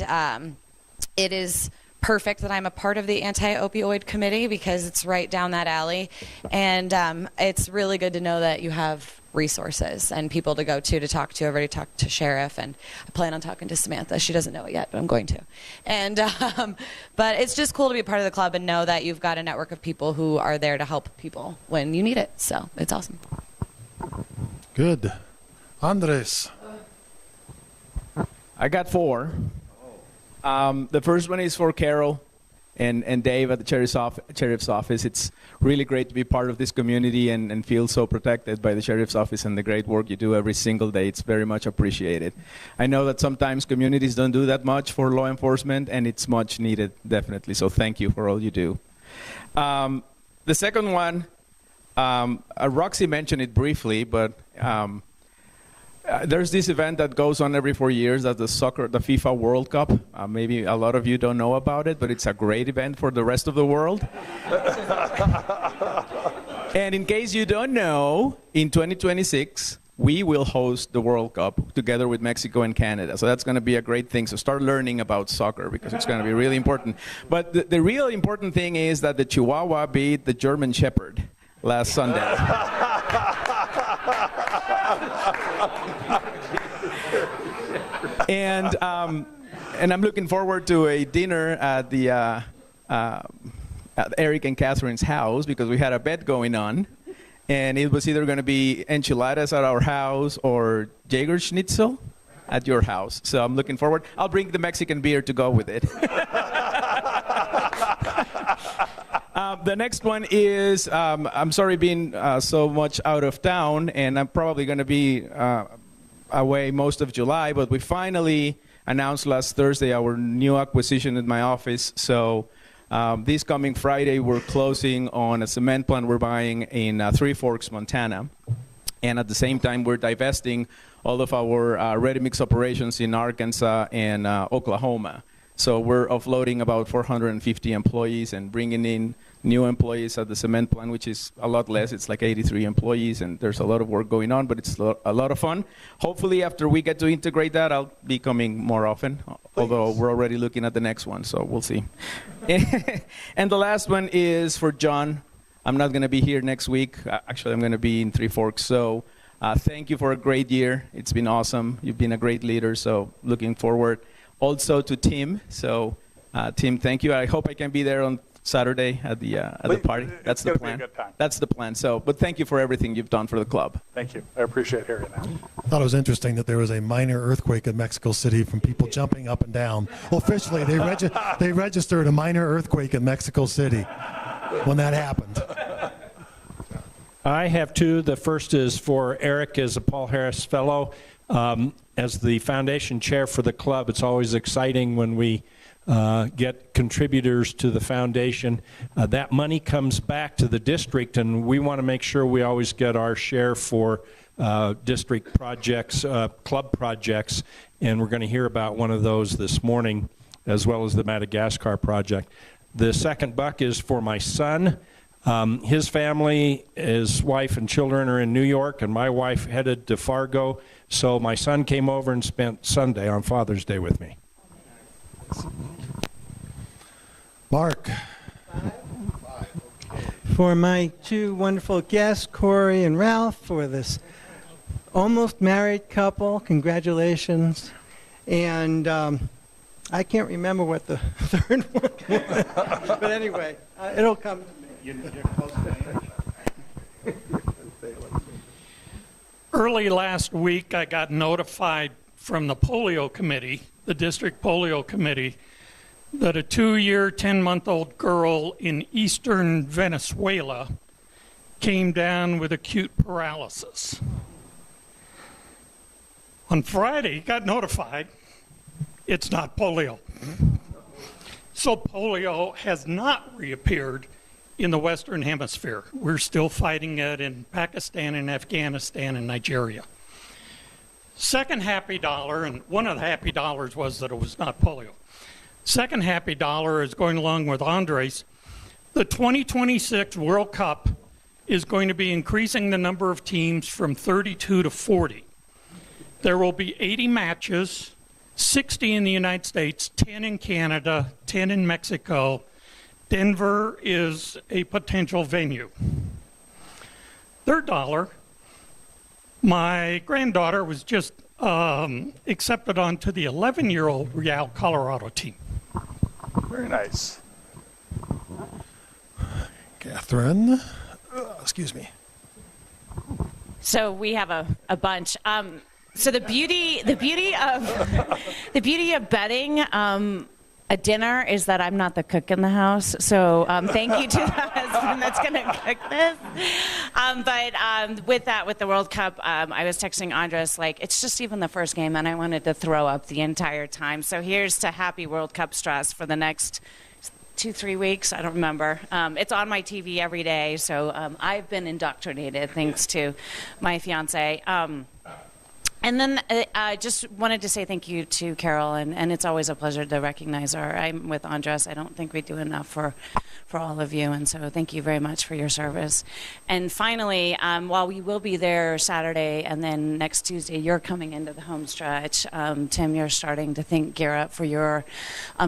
it is perfect that I'm a part of the anti-opioid committee because it's right down that alley. And it's really good to know that you have resources and people to go to talk to. I've already talked to Sheriff, and I plan on talking to Samantha. She doesn't know it yet, but I'm going to. And but it's just cool to be a part of the club and know that you've got a network of people who are there to help people when you need it. So it's awesome. Good. Andres. I got 4. The first one is for Carol and Dave at the sheriff's office. It's really great to be part of this community and feel so protected by the sheriff's office and the great work you do every single day. It's very much appreciated. I know that sometimes communities don't do that much for law enforcement, and it's much needed, definitely. So thank you for all you do. The second one, Roxy mentioned it briefly, but there's this event that goes on every 4 years, that's the FIFA World Cup. Maybe a lot of you don't know about it, but it's a great event for the rest of the world. And in case you don't know, in 2026, we will host the World Cup together with Mexico and Canada. So that's going to be a great thing. So start learning about soccer because it's going to be really important. But the real important thing is that the Chihuahua beat the German Shepherd last Sunday. And I'm looking forward to a dinner at the at Eric and Catherine's house because we had a bet going on, and it was either going to be enchiladas at our house or Jaeger Schnitzel at your house. So I'm looking forward. I'll bring the Mexican beer to go with it. The next one is, I'm sorry being so much out of town, and I'm probably going to be away most of July, but we finally announced last Thursday our new acquisition at my office. So This coming Friday, we're closing on a cement plant we're buying in Three Forks, Montana. And at the same time, we're divesting all of our ready-mix operations in Arkansas and Oklahoma. So we're offloading about 450 employees and bringing in new employees at the cement plant, which is a lot less. It's like 83 employees, and there's a lot of work going on, but it's a lot of fun. Hopefully, after we get to integrate that, I'll be coming more often, although we're already looking at the next one, so we'll see. And the last one is for John. I'm not going to be here next week. Actually, I'm going to be in Three Forks. So thank you for a great year. It's been awesome. You've been a great leader, so looking forward. Also to Tim. So Tim, thank you. I hope I can be there on Saturday at the party. That's the plan. Be a good time. That's the plan. So, but thank you for everything you've done for the club. Thank you. I appreciate hearing that. I thought it was interesting that there was a minor earthquake in Mexico City from people jumping up and down. Well, officially, they registered a minor earthquake in Mexico City when that happened. I have two. The first is for Eric as a Paul Harris Fellow. As the foundation chair for the club, it's always exciting when we get contributors to the foundation. That money comes back to the district, and we want to make sure we always get our share for district projects, club projects, and we're going to hear about one of those this morning, as well as the Madagascar project. The second buck is for my son. His family, his wife and children are in New York, and my wife headed to Fargo. So my son came over and spent Sunday on Father's Day with me. Mark. For my two wonderful guests, Corey and Ralph, for this almost married couple, congratulations. And I can't remember what the third one was. But anyway, it'll come to me. Early last week, I got notified from the polio committee, the district polio committee, that a 2-year, 10-month-old girl in eastern Venezuela came down with acute paralysis. On Friday, got notified it's not polio. So polio has not reappeared in the Western Hemisphere. We're still fighting it in Pakistan and Afghanistan and Nigeria. Second happy dollar, and one of the happy dollars was that it was not polio. Second happy dollar is going along with Andres. The 2026 World Cup is going to be increasing the number of teams from 32 to 40. There will be 80 matches, 60 in the United States, 10 in Canada, 10 in Mexico. Denver is a potential venue. Third dollar, my granddaughter was just accepted onto the 11-year-old Real Colorado team. Very nice. Catherine, excuse me. So we have a bunch. So the beauty of betting a dinner is that I'm not the cook in the house. So thank you to the husband that's going to cook this. But with the World Cup, I was texting Andres, like, it's just even the first game, and I wanted to throw up the entire time. So here's to happy World Cup stress for the next 2-3 weeks. I don't remember. It's on my TV every day. So I've been indoctrinated thanks to my fiance. And then I just wanted to say thank you to Carol, and it's always a pleasure to recognize her. I'm with Andres. I don't think we do enough for all of you, and so thank you very much for your service. And finally, while we will be there Saturday and then next Tuesday, you're coming into the home stretch. Tim, you're starting to gear up for your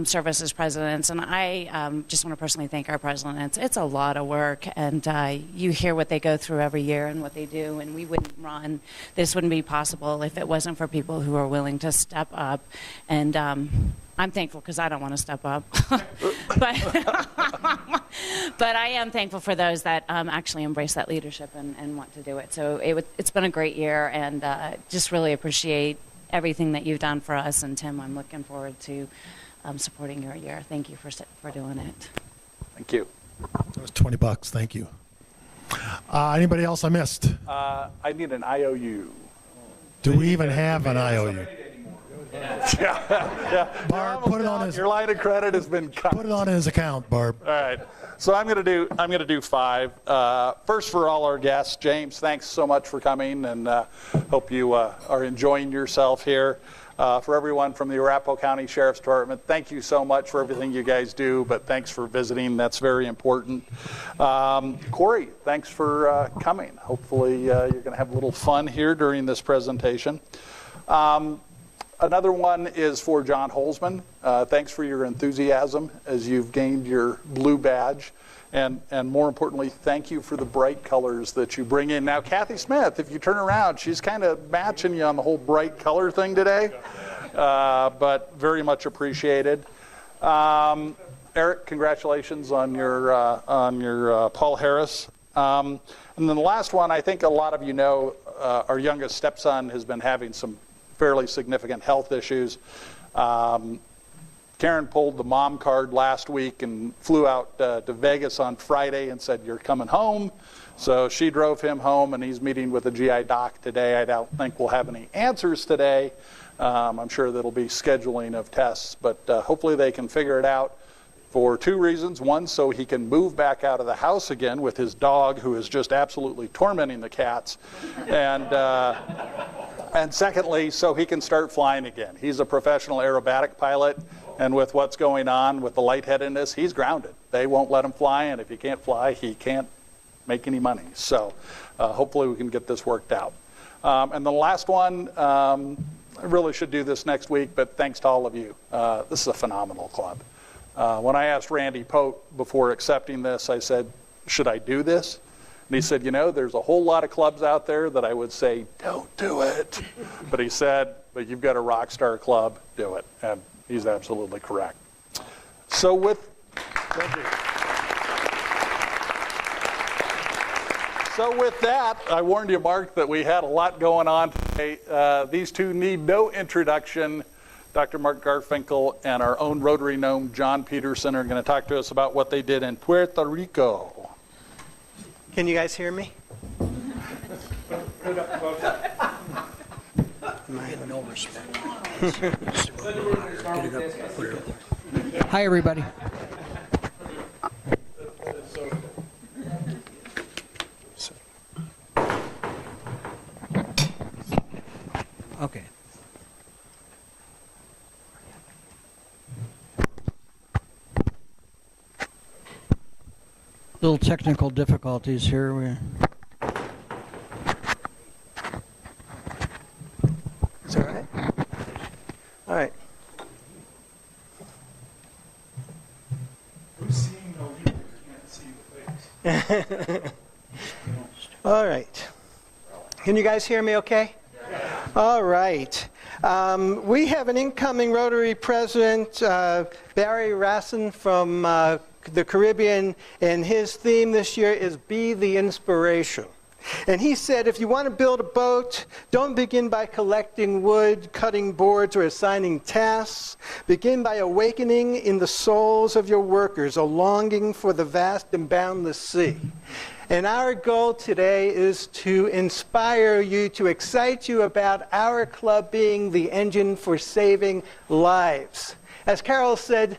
service as presidents, and I just want to personally thank our presidents. It's a lot of work, and you hear what they go through every year and what they do, and we wouldn't run. This wouldn't be possible if it wasn't for people who are willing to step up. And I'm thankful because I don't want to step up. but I am thankful for those that actually embrace that leadership and want to do it. So it's been a great year, and just really appreciate everything that you've done for us. And Tim, I'm looking forward to supporting your year. Thank you for doing it. Thank you. That was $20. Thank you. Anybody else I missed? I need an IOU. Do we even have an IOU? Yeah. Barb, put it on his. Your line of credit has been cut. Put it on his account, Barb. All right. So I'm going to do 5. First, for all our guests, James, thanks so much for coming, and hope you are enjoying yourself here. For everyone from the Arapahoe County Sheriff's Department, thank you so much for everything you guys do, but thanks for visiting. That's very important. Corey, thanks for coming. Hopefully you're going to have a little fun here during this presentation. Another one is for John Holzman. Thanks for your enthusiasm as you've gained your blue badge. And more importantly, thank you for the bright colors that you bring in. Now, Kathy Smith, if you turn around, she's kind of matching you on the whole bright color thing today, but very much appreciated. Eric, congratulations on your Paul Harris. And then the last one, I think a lot of you know, our youngest stepson has been having some fairly significant health issues. Karen pulled the mom card last week and flew out to Vegas on Friday and said, "You're coming home." So she drove him home, and he's meeting with a GI doc today. I don't think we'll have any answers today. I'm sure that'll be scheduling of tests, but hopefully they can figure it out for 2 reasons. One, so he can move back out of the house again with his dog, who is just absolutely tormenting the cats. And secondly, so he can start flying again. He's a professional aerobatic pilot, and with what's going on with the lightheadedness, he's grounded. They won't let him fly, and if he can't fly, he can't make any money. So hopefully we can get this worked out. And the last one, I really should do this next week, but thanks to all of you. This is a phenomenal club. When I asked Randy Pote before accepting this, I said, "Should I do this?" And he said, "You know, there's a whole lot of clubs out there that I would say, don't do it." But he said, "But you've got a rock star club, do it." And he's absolutely correct. So with that, I warned you, Mark, that we had a lot going on today. These two need no introduction. Dr. Mark Garfinkel and our own Rotary gnome, John Peterson, are going to talk to us about what they did in Puerto Rico. Can you guys hear me? No respect. Hi, everybody. Okay. Little technical difficulties here. Is that all right? All right. Who's seeing no leader? Can't see the face. All right. Can you guys hear me okay? Yeah. All right. We have an incoming Rotary president, Barry Rassin from the Caribbean, and his theme this year is Be the Inspiration. And he said, if you want to build a boat, don't begin by collecting wood, cutting boards, or assigning tasks. Begin by awakening in the souls of your workers a longing for the vast and boundless sea. And our goal today is to inspire you, to excite you about our club being the engine for saving lives. As Carol said,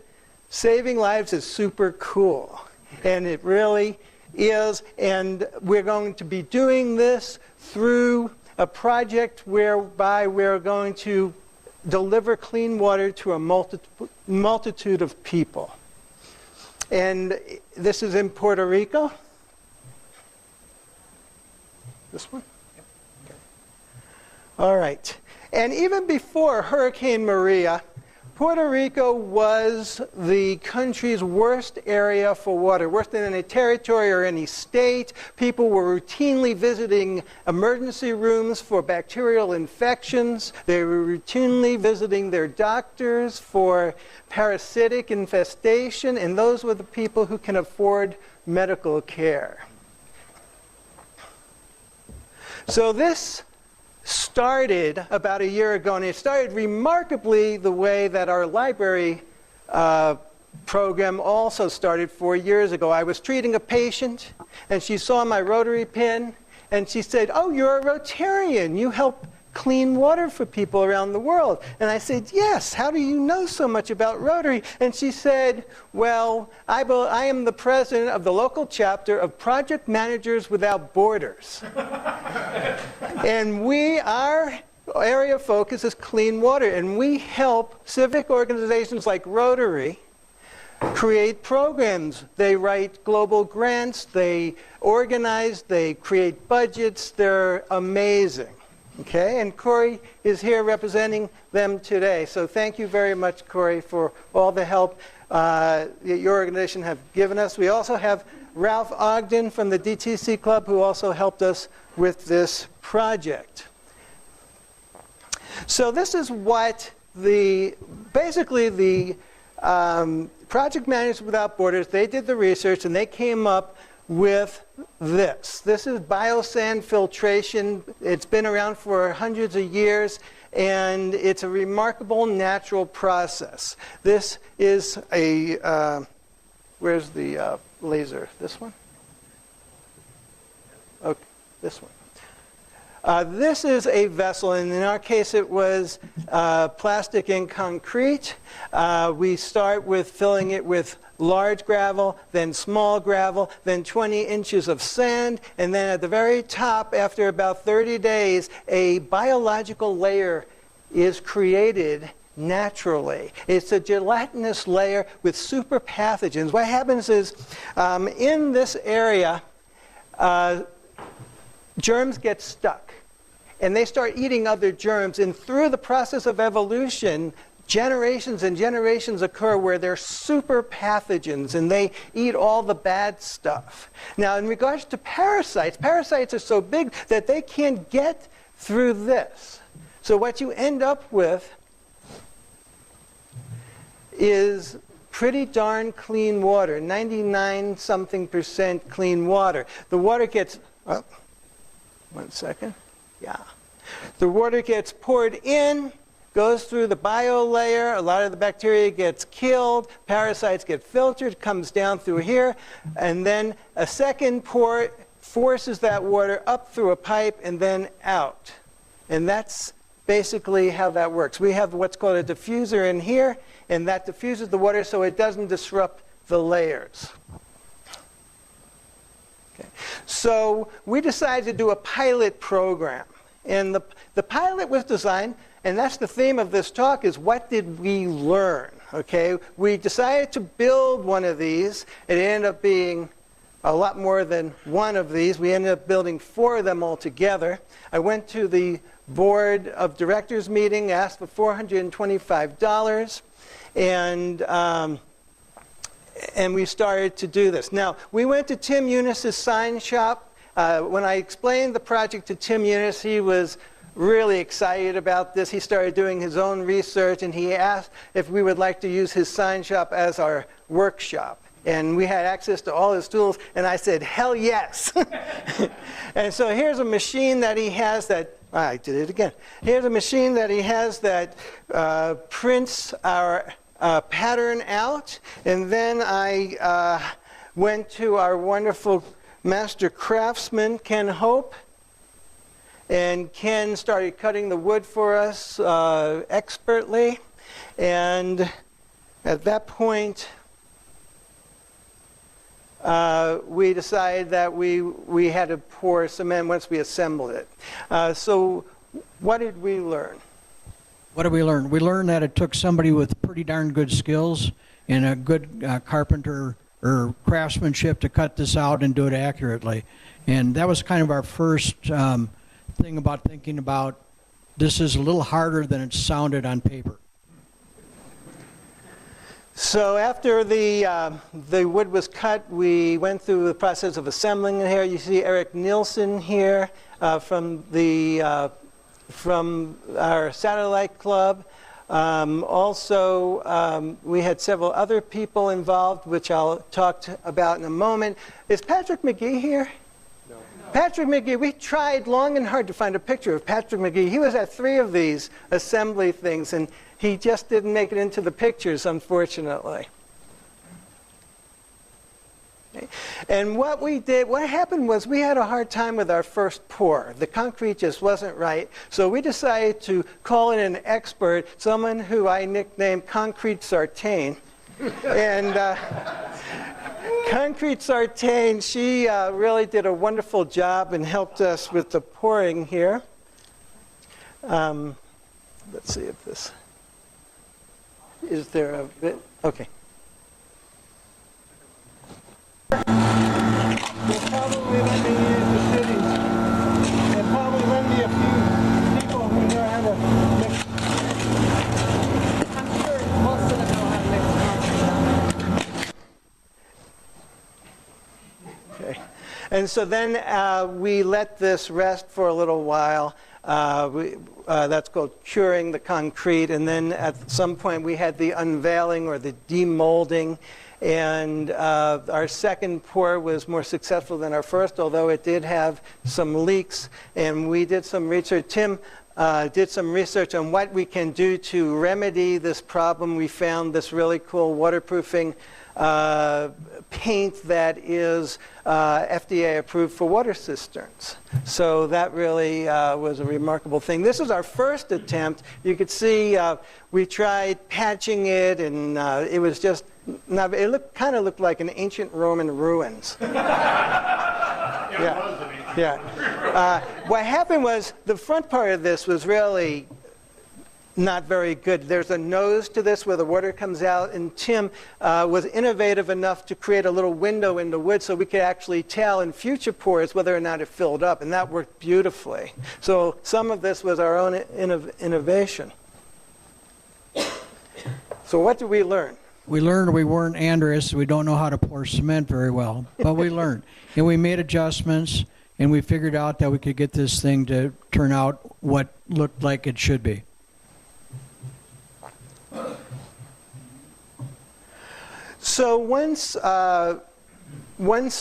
saving lives is super cool. And it really is. And we're going to be doing this through a project whereby we're going to deliver clean water to a multitude of people. And this is in Puerto Rico. This one? Okay. All right. And even before Hurricane Maria, Puerto Rico was the country's worst area for water, worse than any territory or any state. People were routinely visiting emergency rooms for bacterial infections. They were routinely visiting their doctors for parasitic infestation, and those were the people who can afford medical care. So this started about a year ago, and it started remarkably the way that our library program also started 4 years ago. I was treating a patient, and she saw my Rotary pin, and she said, "Oh, you're a Rotarian. You help clean water for people around the world. And I said, yes, how do you know so much about Rotary? And she said, well, I am the president of the local chapter of Project Managers Without Borders. And our area of focus is clean water, and we help civic organizations like Rotary create programs. They write global grants, they organize, they create budgets. They're amazing. Okay, and Corey is here representing them today. So thank you very much, Corey, for all the help that your organization have given us. We also have Ralph Ogden from the DTC Club, who also helped us with this project. So this is what basically the Project Managers Without Borders, they did the research and they came up with this. This is biosand filtration. It's been around for hundreds of years, and it's a remarkable natural process. This is a, where's the laser? This one? Okay, this one. This is a vessel, and in our case it was plastic and concrete. We start with filling it with large gravel, then small gravel, then 20 inches of sand, and then at the very top, after about 30 days, a biological layer is created naturally. It's a gelatinous layer with super pathogens. What happens is, in this area, germs get stuck, and they start eating other germs, and through the process of evolution, generations and generations occur where they're super pathogens and they eat all the bad stuff. Now, in regards to parasites, parasites are so big that they can't get through this. So what you end up with is pretty darn clean water, 99-something% clean water. The water gets, oh, 1 second, yeah. The water gets poured in, goes through the biolayer, a lot of the bacteria gets killed, parasites get filtered, comes down through here, and then a second pour forces that water up through a pipe and then out. And that's basically how that works. We have what's called a diffuser in here, and that diffuses the water so it doesn't disrupt the layers. Okay. So we decided to do a pilot program. And the pilot was designed, and that's the theme of this talk, is what did we learn? Okay, we decided to build one of these. It ended up being a lot more than one of these. We ended up building 4 of them altogether. I went to the board of directors meeting, asked for $425, and we started to do this. Now, we went to Tim Eunice's sign shop. When I explained the project to Tim Eunice, he was really excited about this. He started doing his own research, and he asked if we would like to use his sign shop as our workshop. And we had access to all his tools, and I said, hell yes. And so here's a machine that he has that, I did it again. Here's a machine that he has that prints our pattern out. And then I went to our wonderful master craftsman, Ken Hope. And Ken started cutting the wood for us expertly. And at that point, we decided that we had to pour cement once we assembled it. So what did we learn? What did we learn? We learned that it took somebody with pretty darn good skills and a good carpenter or craftsmanship to cut this out and do it accurately. And that was kind of our first thing about thinking about this is a little harder than it sounded on paper. So after the wood was cut, we went through the process of assembling it here. You see Eric Nielsen here from our satellite club. Also, we had several other people involved, which I'll talk about in a moment. Is Patrick McGee here? No. Patrick McGee, we tried long and hard to find a picture of Patrick McGee. He was at 3 of these assembly things, and he just didn't make it into the pictures, unfortunately. And what happened was we had a hard time with our first pour. The concrete just wasn't right. So we decided to call in an expert, someone who I nicknamed Concrete Sartain. And Concrete Sartain, she really did a wonderful job and helped us with the pouring here. Let's see if this, is there a bit? Okay. They'll probably let me use the cities. They'll probably lend me a few people who know how to mix. I'm sure most of them know how to mix concrete. Okay. And so then we let this rest for a little while. That's called curing the concrete. And then at some point we had the unveiling or the demolding. And our second pour was more successful than our first, although it did have some leaks. And we did some research. Tim did some research on what we can do to remedy this problem. We found this really cool waterproofing paint that is FDA approved for water cisterns. So that really was a remarkable thing. This is our first attempt. You could see we tried patching it, and it was just not, it kind of looked like an ancient Roman ruins. What happened was the front part of this was really not very good. There's a nose to this where the water comes out, and Tim was innovative enough to create a little window in the wood so we could actually tell in future pours whether or not it filled up, and that worked beautifully. So some of this was our own innovation. So what did we learn? We learned we weren't Andrus. We don't know how to pour cement very well, but we learned. And we made adjustments, and we figured out that we could get this thing to turn out what looked like it should be. So once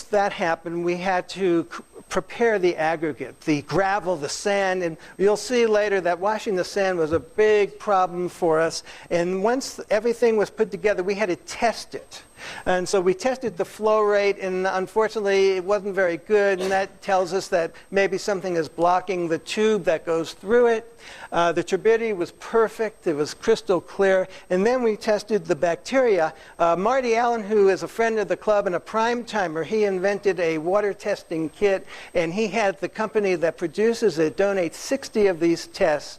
that happened, we had to prepare the aggregate, the gravel, the sand, and you'll see later that washing the sand was a big problem for us. And once everything was put together, we had to test it. And so we tested the flow rate, and unfortunately it wasn't very good, and that tells us that maybe something is blocking the tube that goes through it. The turbidity was perfect. It was crystal clear. And then we tested the bacteria. Marty Allen, who is a friend of the club and a prime timer, he invented a water testing kit, and he had the company that produces it donate 60 of these tests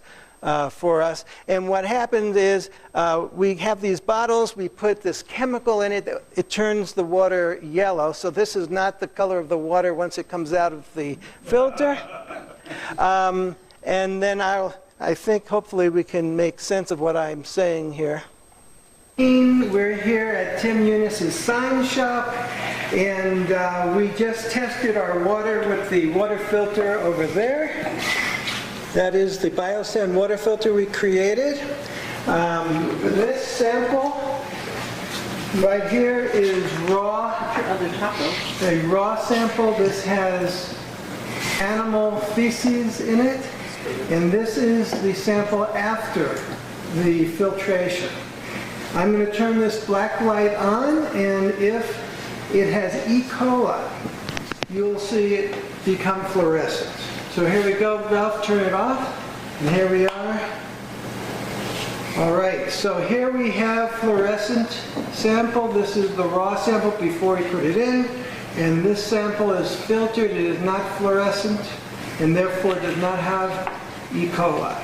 for us. And what happened is we have these bottles, we put this chemical in it, it turns the water yellow. So this is not the color of the water once it comes out of the filter. And then I think hopefully we can make sense of what I'm saying here. We're here at Tim Eunice's sign shop, and we just tested our water with the water filter over there. That is the biosand water filter we created. This sample right here is raw, a raw sample. This has animal feces in it, and this is the sample after the filtration. I'm going to turn this black light on, and if it has E. coli, you'll see it become fluorescent. So here we go, Ralph, turn it off, and here we are. All right, so here we have fluorescent sample. This is the raw sample before we put it in, and this sample is filtered. It is not fluorescent, and therefore does not have E. coli.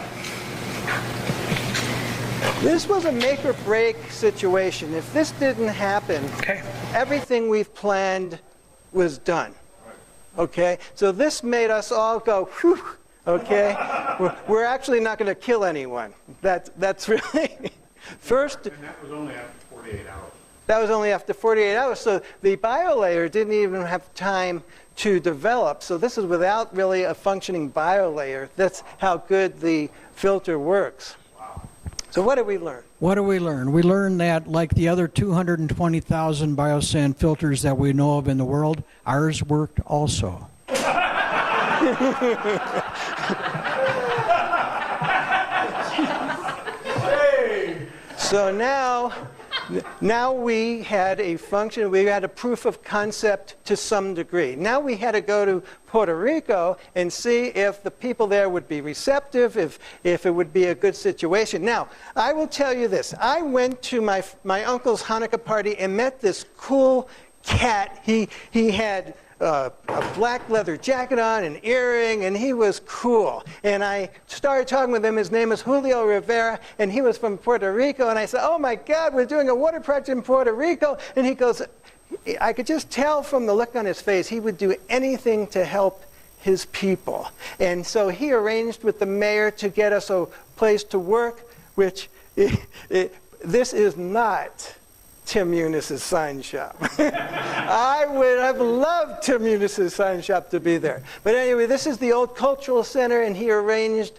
This was a make or break situation. If this didn't happen, everything we've planned was done. Okay, so this made us all go, whew, okay? We're actually not going to kill anyone. That's really, first. And that was only after 48 hours. That was only after 48 hours. So the biolayer didn't even have time to develop. So this is without really a functioning biolayer. That's how good the filter works. So what did we learn? What did we learn? We learned that, like the other 220,000 biosand filters that we know of in the world, ours worked also. So now Now we had a function, we had a proof of concept to some degree. Now we had to go to Puerto Rico and see if the people there would be receptive, if it would be a good situation. Now, I will tell you this. I went to my uncle's Hanukkah party and met this cool cat. He had a black leather jacket on, an earring, and he was cool. And I started talking with him. His name is Julio Rivera, and he was from Puerto Rico. And I said, oh my God, we're doing a water project in Puerto Rico. And he goes, I could just tell from the look on his face, he would do anything to help his people. And so he arranged with the mayor to get us a place to work, which this is not Tim Eunice's sign shop. I would have loved Tim Eunice's sign shop to be there. But anyway, this is the old cultural center, and he arranged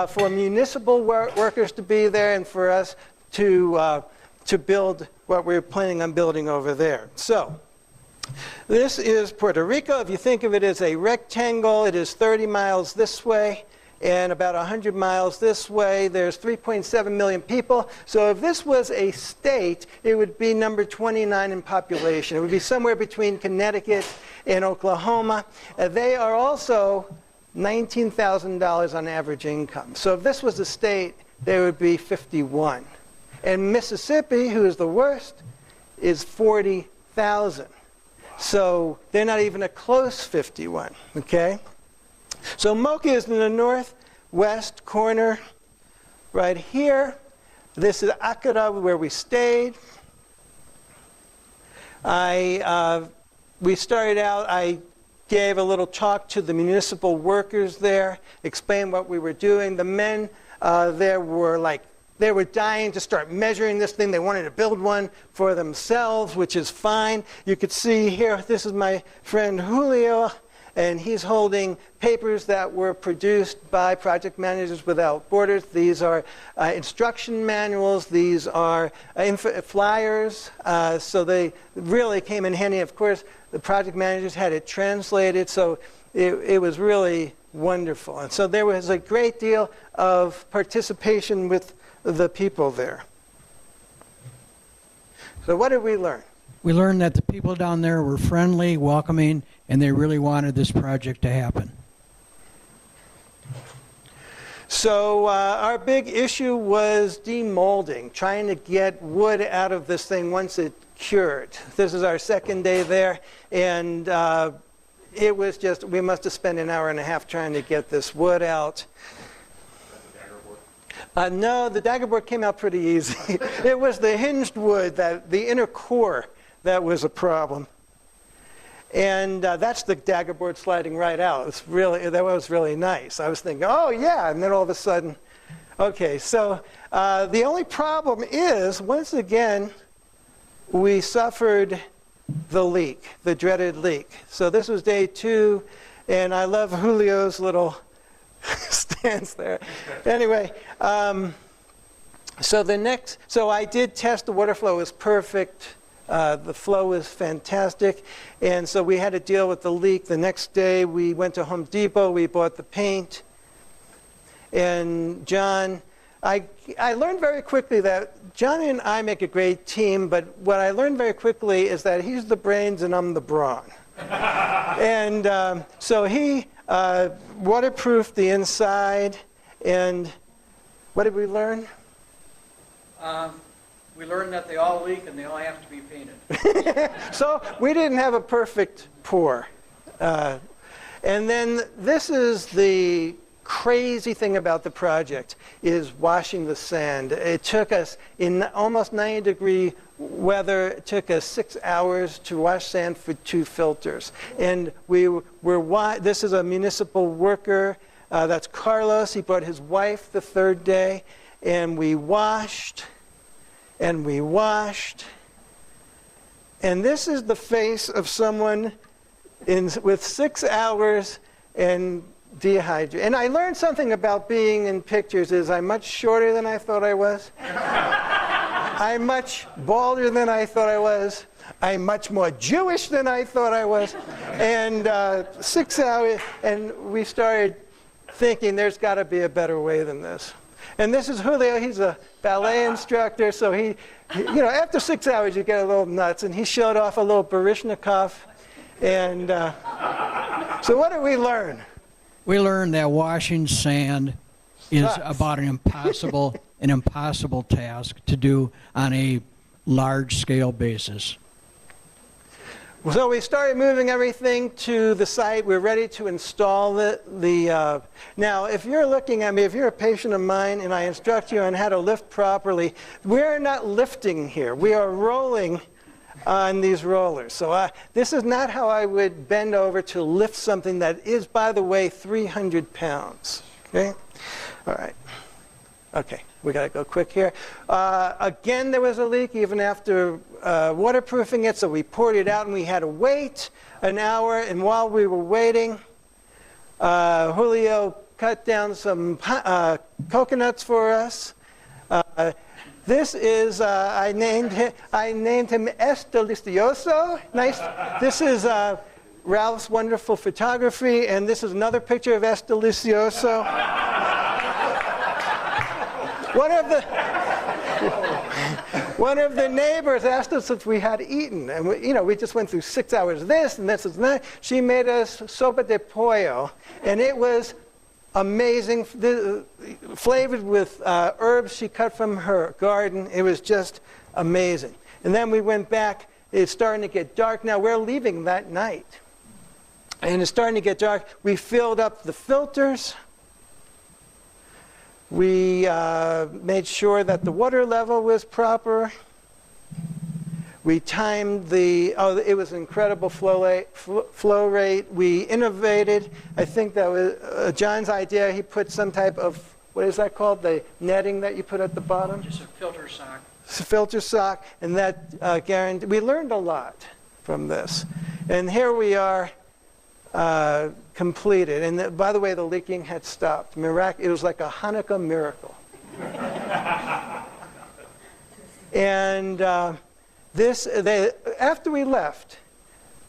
for municipal workers to be there and for us to build what we're planning on building over there. So this is Puerto Rico. If you think of it as a rectangle, it is 30 miles this way and about 100 miles this way. There's 3.7 million people. So if this was a state, it would be number 29 in population. It would be somewhere between Connecticut and Oklahoma. They are also $19,000 on average income. So if this was a state, they would be 51. And Mississippi, who is the worst, is 40,000. So they're not even a close 51, okay? So Mocha is in the northwest corner right here. This is Acra, where we stayed. We started out, I gave a little talk to the municipal workers there, explained what we were doing. The men there were like, they were dying to start measuring this thing. They wanted to build one for themselves, which is fine. You could see here, this is my friend Julio, and he's holding papers that were produced by Project Managers Without Borders. These are instruction manuals. These are flyers. So they really came in handy. Of course, the project managers had it translated, so it was really wonderful. And so there was a great deal of participation with the people there. So what did we learn? We learned that the people down there were friendly, welcoming, and they really wanted this project to happen. So our big issue was demolding, trying to get wood out of this thing once it cured. This is our second day there, and it was just, we must have spent an hour and a half trying to get this wood out. No, the dagger board came out pretty easy. It was the hinged wood, the inner core, that was a problem. And that's the dagger board sliding right out. That was really nice. I was thinking, oh yeah, and then all of a sudden, okay. So the only problem is, once again, we suffered the leak, the dreaded leak. So this was day 2, and I love Julio's little stance there. Anyway, so I did test the water flow was perfect. The flow was fantastic, and so we had to deal with the leak. The next day we went to Home Depot, we bought the paint, and John, I learned very quickly that John and I make a great team, but what I learned very quickly is that he's the brains and I'm the brawn. And so he waterproofed the inside, and what did we learn? We learned that they all leak and they all have to be painted. So we didn't have a perfect pour. And then this is the crazy thing about the project, is washing the sand. It took us, in almost 90-degree weather, it took us 6 hours to wash sand for 2 filters. And this is a municipal worker, that's Carlos. He brought his wife the 3rd day, and we washed. And we washed. And this is the face of someone with 6 hours and dehydrated. And I learned something about being in pictures is I'm much shorter than I thought I was. I'm much balder than I thought I was. I'm much more Jewish than I thought I was. And 6 hours, and we started thinking there's got to be a better way than this. And this is Julio. He's a ballet instructor, so he after 6 hours you get a little nuts. And he showed off a little Baryshnikov. And so what did we learn? We learned that washing sand is about an impossible task to do on a large-scale basis. So we started moving everything to the site. We're ready to install now, if you're looking at me, if you're a patient of mine and I instruct you on how to lift properly, we're not lifting here. We are rolling on these rollers. So this is not how I would bend over to lift something that is, by the way, 300 pounds. Okay? All right. Okay, we got to go quick here. Again, there was a leak even after waterproofing it, so we poured it out and we had to wait an hour. And while we were waiting, Julio cut down some coconuts for us. This is, I named him Es Delicioso. Nice. This is Ralph's wonderful photography, and this is another picture of Es Delicioso. One of the neighbors asked us if we had eaten, and we just went through 6 hours of this and this and that. She made us sopa de pollo, and it was amazing, flavored with herbs she cut from her garden. It was just amazing. And then we went back. It's starting to get dark now. We're leaving that night, and it's starting to get dark. We filled up the filters. We made sure that the water level was proper. We timed it was an incredible flow rate. We innovated. I think that was John's idea. He put some type of, what is that called? The netting that you put at the bottom? Just a filter sock. It's a filter sock, and that guaranteed. We learned a lot from this. And here we are. Completed. And by the way, the leaking had stopped. It was like a Hanukkah miracle. And after we left,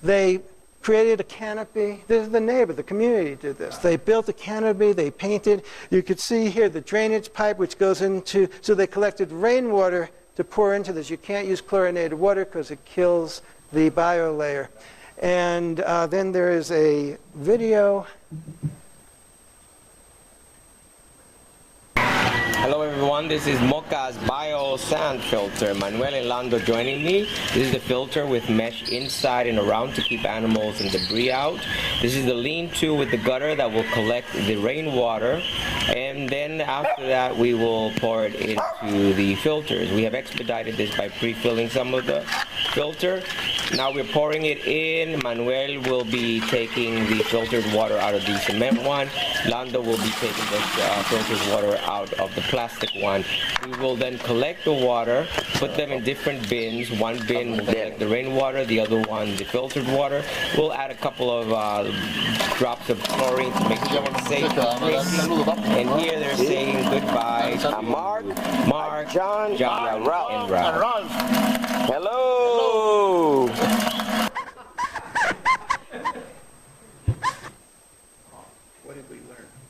they created a canopy. This is the neighbor, the community did this. They built a canopy, they painted. You could see here the drainage pipe which goes into, so they collected rainwater to pour into this. You can't use chlorinated water because it kills the biolayer. And then there is a video. Hello everyone, this is Moca's Bio Sand Filter. Manuel and Lando joining me. This is the filter with mesh inside and around to keep animals and debris out. This is the lean-to with the gutter that will collect the rainwater. And then after that we will pour it into the filters. We have expedited this by pre-filling some of the filter. Now we're pouring it in. Manuel will be taking the filtered water out of the cement one. Lando will be taking the filtered water out of the plastic one. We will then collect the water, put them in different bins. One bin will collect the rainwater, the other one the filtered water. We'll add a couple of drops of chlorine to make sure it's safe for drinking. And here they're saying goodbye to Mark, John, and Ralph. Hello.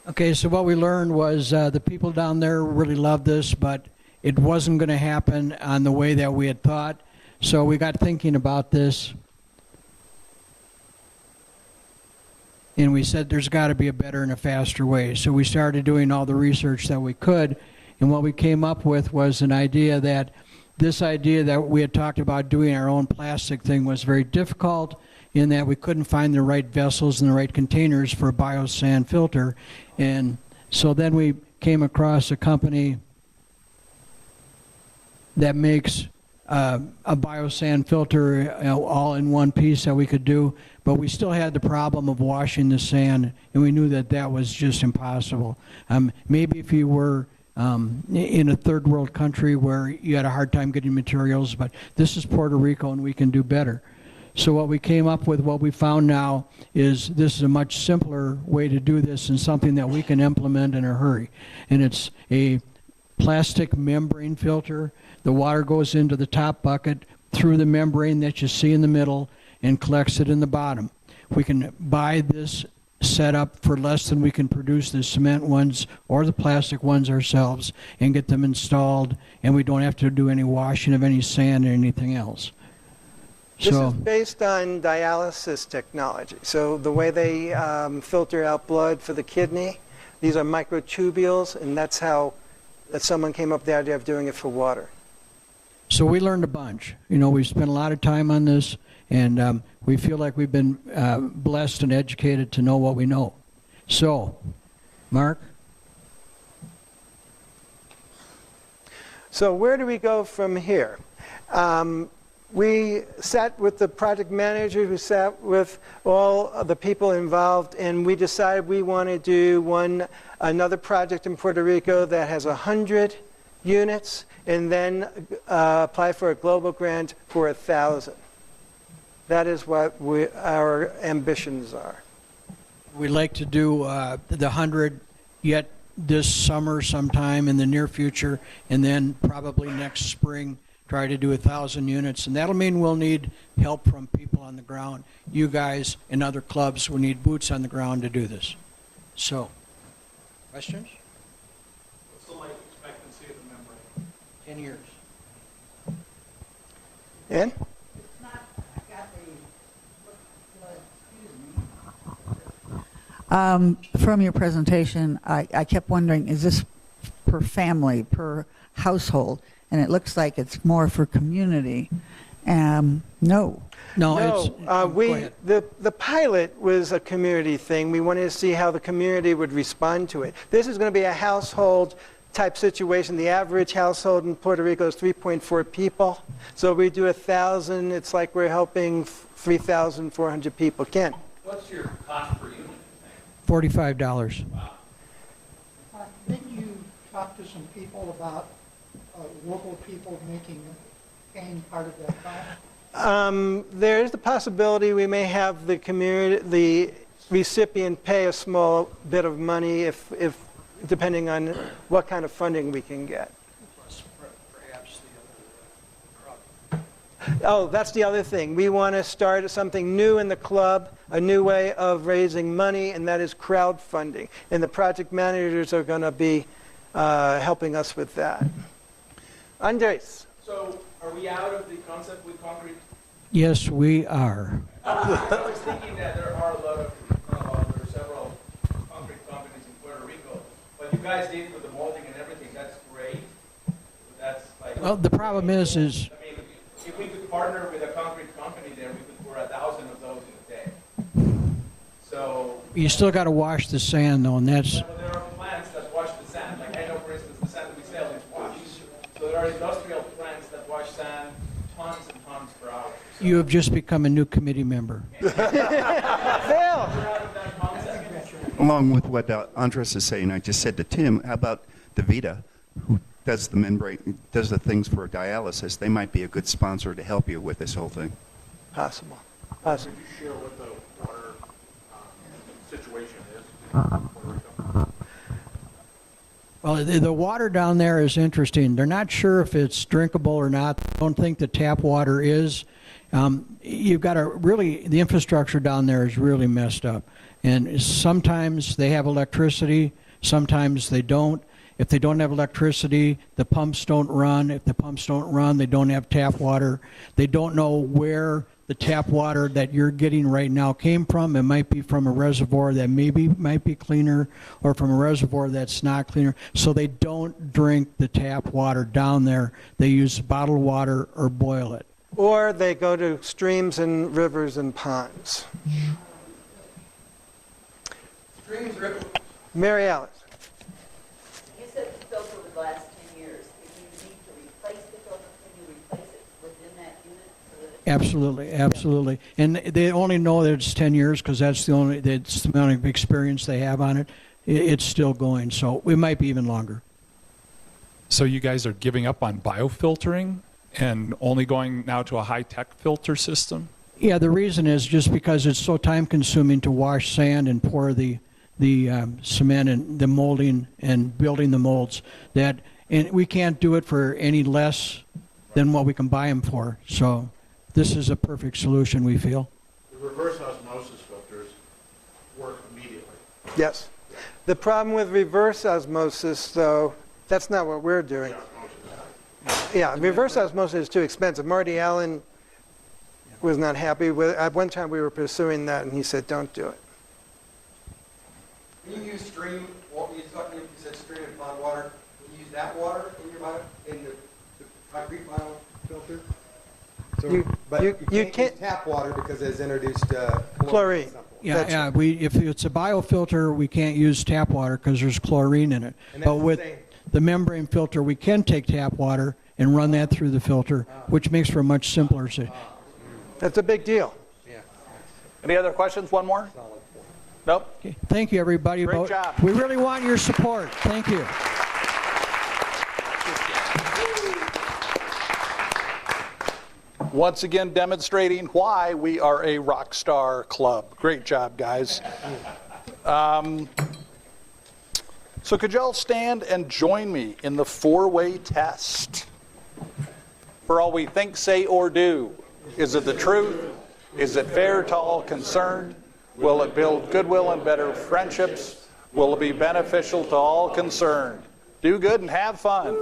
Okay, so what we learned was the people down there really loved this, but it wasn't going to happen on the way that we had thought. So we got thinking about this, and we said there's got to be a better and a faster way. So we started doing all the research that we could, and what we came up with was an idea that we had talked about doing our own plastic thing was very difficult, in that we couldn't find the right vessels and the right containers for a biosand filter. And so then we came across a company that makes a biosand filter all in one piece that we could do, but we still had the problem of washing the sand, and we knew that that was just impossible. Maybe if you were in a third world country where you had a hard time getting materials, but this is Puerto Rico and we can do better. So what we came up with, what we found now, is this is a much simpler way to do this and something that we can implement in a hurry. And it's a plastic membrane filter. The water goes into the top bucket through the membrane that you see in the middle and collects it in the bottom. We can buy this set up for less than we can produce the cement ones or the plastic ones ourselves and get them installed, and we don't have to do any washing of any sand or anything else. This is based on dialysis technology. So the way they filter out blood for the kidney, these are microtubules, and that's how someone came up with the idea of doing it for water. So we learned a bunch. You know, we've spent a lot of time on this, and we feel like we've been blessed and educated to know what we know. So, Mark? So where do we go from here? We sat with the project manager, we sat with all of the people involved, and we decided we want to do another project in Puerto Rico that has 100 units, and then apply for a global grant for 1,000. That is what our ambitions are. We'd like to do the 100 yet this summer sometime in the near future, and then probably next spring try to do 1,000 units, and that'll mean we'll need help from people on the ground. You guys and other clubs will need boots on the ground to do this. So, questions? What's the life expectancy of the membrane? 10 years. And? From your presentation, I kept wondering, is this per family, per household? And it looks like it's more for community. No. No, the pilot was a community thing. We wanted to see how the community would respond to it. This is going to be a household type situation. The average household in Puerto Rico is 3.4 people. So we do 1,000, it's like we're helping 3,400 people. Ken? What's your cost per unit? $45. Wow. Didn't you talk to some people about local people paying part of that cost? There is the possibility we may have the community, the recipient pay a small bit of money if depending on what kind of funding we can get. Oh, that's the other thing. We want to start something new in the club, a new way of raising money, and that is crowdfunding. And the project managers are going to be helping us with that. Andres. So, are we out of the concept with concrete? Yes, we are. I was thinking that there are there are several concrete companies in Puerto Rico, but you guys did with the molding and everything. That's great. That's like. Well, the problem is. I mean, if we could partner with a concrete company there, we could pour 1,000 of those in a day. So. You still got to wash the sand, though, and that's. But there are plants that wash the sand. Like I know, for instance, the sand that we sell is washed. So there are industrial plants that wash sand tons and tons per hour. So You have just become a new committee member. Along with what Andres is saying, I just said to Tim, how about DaVita, who does the membrane, does the things for dialysis? They might be a good sponsor to help you with this whole thing. Possible. Can you share what the water situation is in Puerto Rico? Well, the water down there is interesting. They're not sure if it's drinkable or not. I don't think the tap water is. You've got to really, the infrastructure down there is really messed up. And sometimes they have electricity, sometimes they don't. If they don't have electricity, the pumps don't run. If the pumps don't run, they don't have tap water. They don't know where the tap water that you're getting right now came from. It might be from a reservoir that might be cleaner, or from a reservoir that's not cleaner. So they don't drink the tap water down there. They use bottled water or boil it. Or they go to streams and rivers and ponds. Streams, rivers. Mary Alice. You said the filter would last 10 years. If you need to replace the filter, can you replace it within that unit? So that Absolutely, absolutely. And they only know that it's 10 years because that's the amount of experience they have on it. It's still going, so it might be even longer. So you guys are giving up on biofiltering and only going now to a high-tech filter system? Yeah, the reason is just because it's so time-consuming to wash sand and pour the cement and the molding and building the molds and we can't do it for any less than what we can buy them for. So this is a perfect solution, we feel. The reverse osmosis filters work immediately. Yes. The problem with reverse osmosis, though, that's not what we're doing. Yeah, reverse osmosis is too expensive. Marty Allen was not happy with it. At one time we were pursuing that, and he said, don't do it. When you use stream, you said stream and pond water, you use that water in your bio, in the concrete biofilter? So, but you can't use tap water because it's introduced chlorine. Yeah, if it's a biofilter, we can't use tap water because there's chlorine in it. But with the membrane filter, we can take tap water and run that through the filter, which makes for a much simpler system. That's a big deal. Yeah. Any other questions? One more? Nope. Okay. Thank you, everybody. Great job. We really want your support. Thank you. Once again demonstrating why we are a rock star club. Great job, guys. So could y'all stand and join me in the four-way test? For all we think, say, or do, is it the truth? Is it fair to all concerned? Will it build goodwill and better friendships? Will it be beneficial to all concerned? Do good and have fun.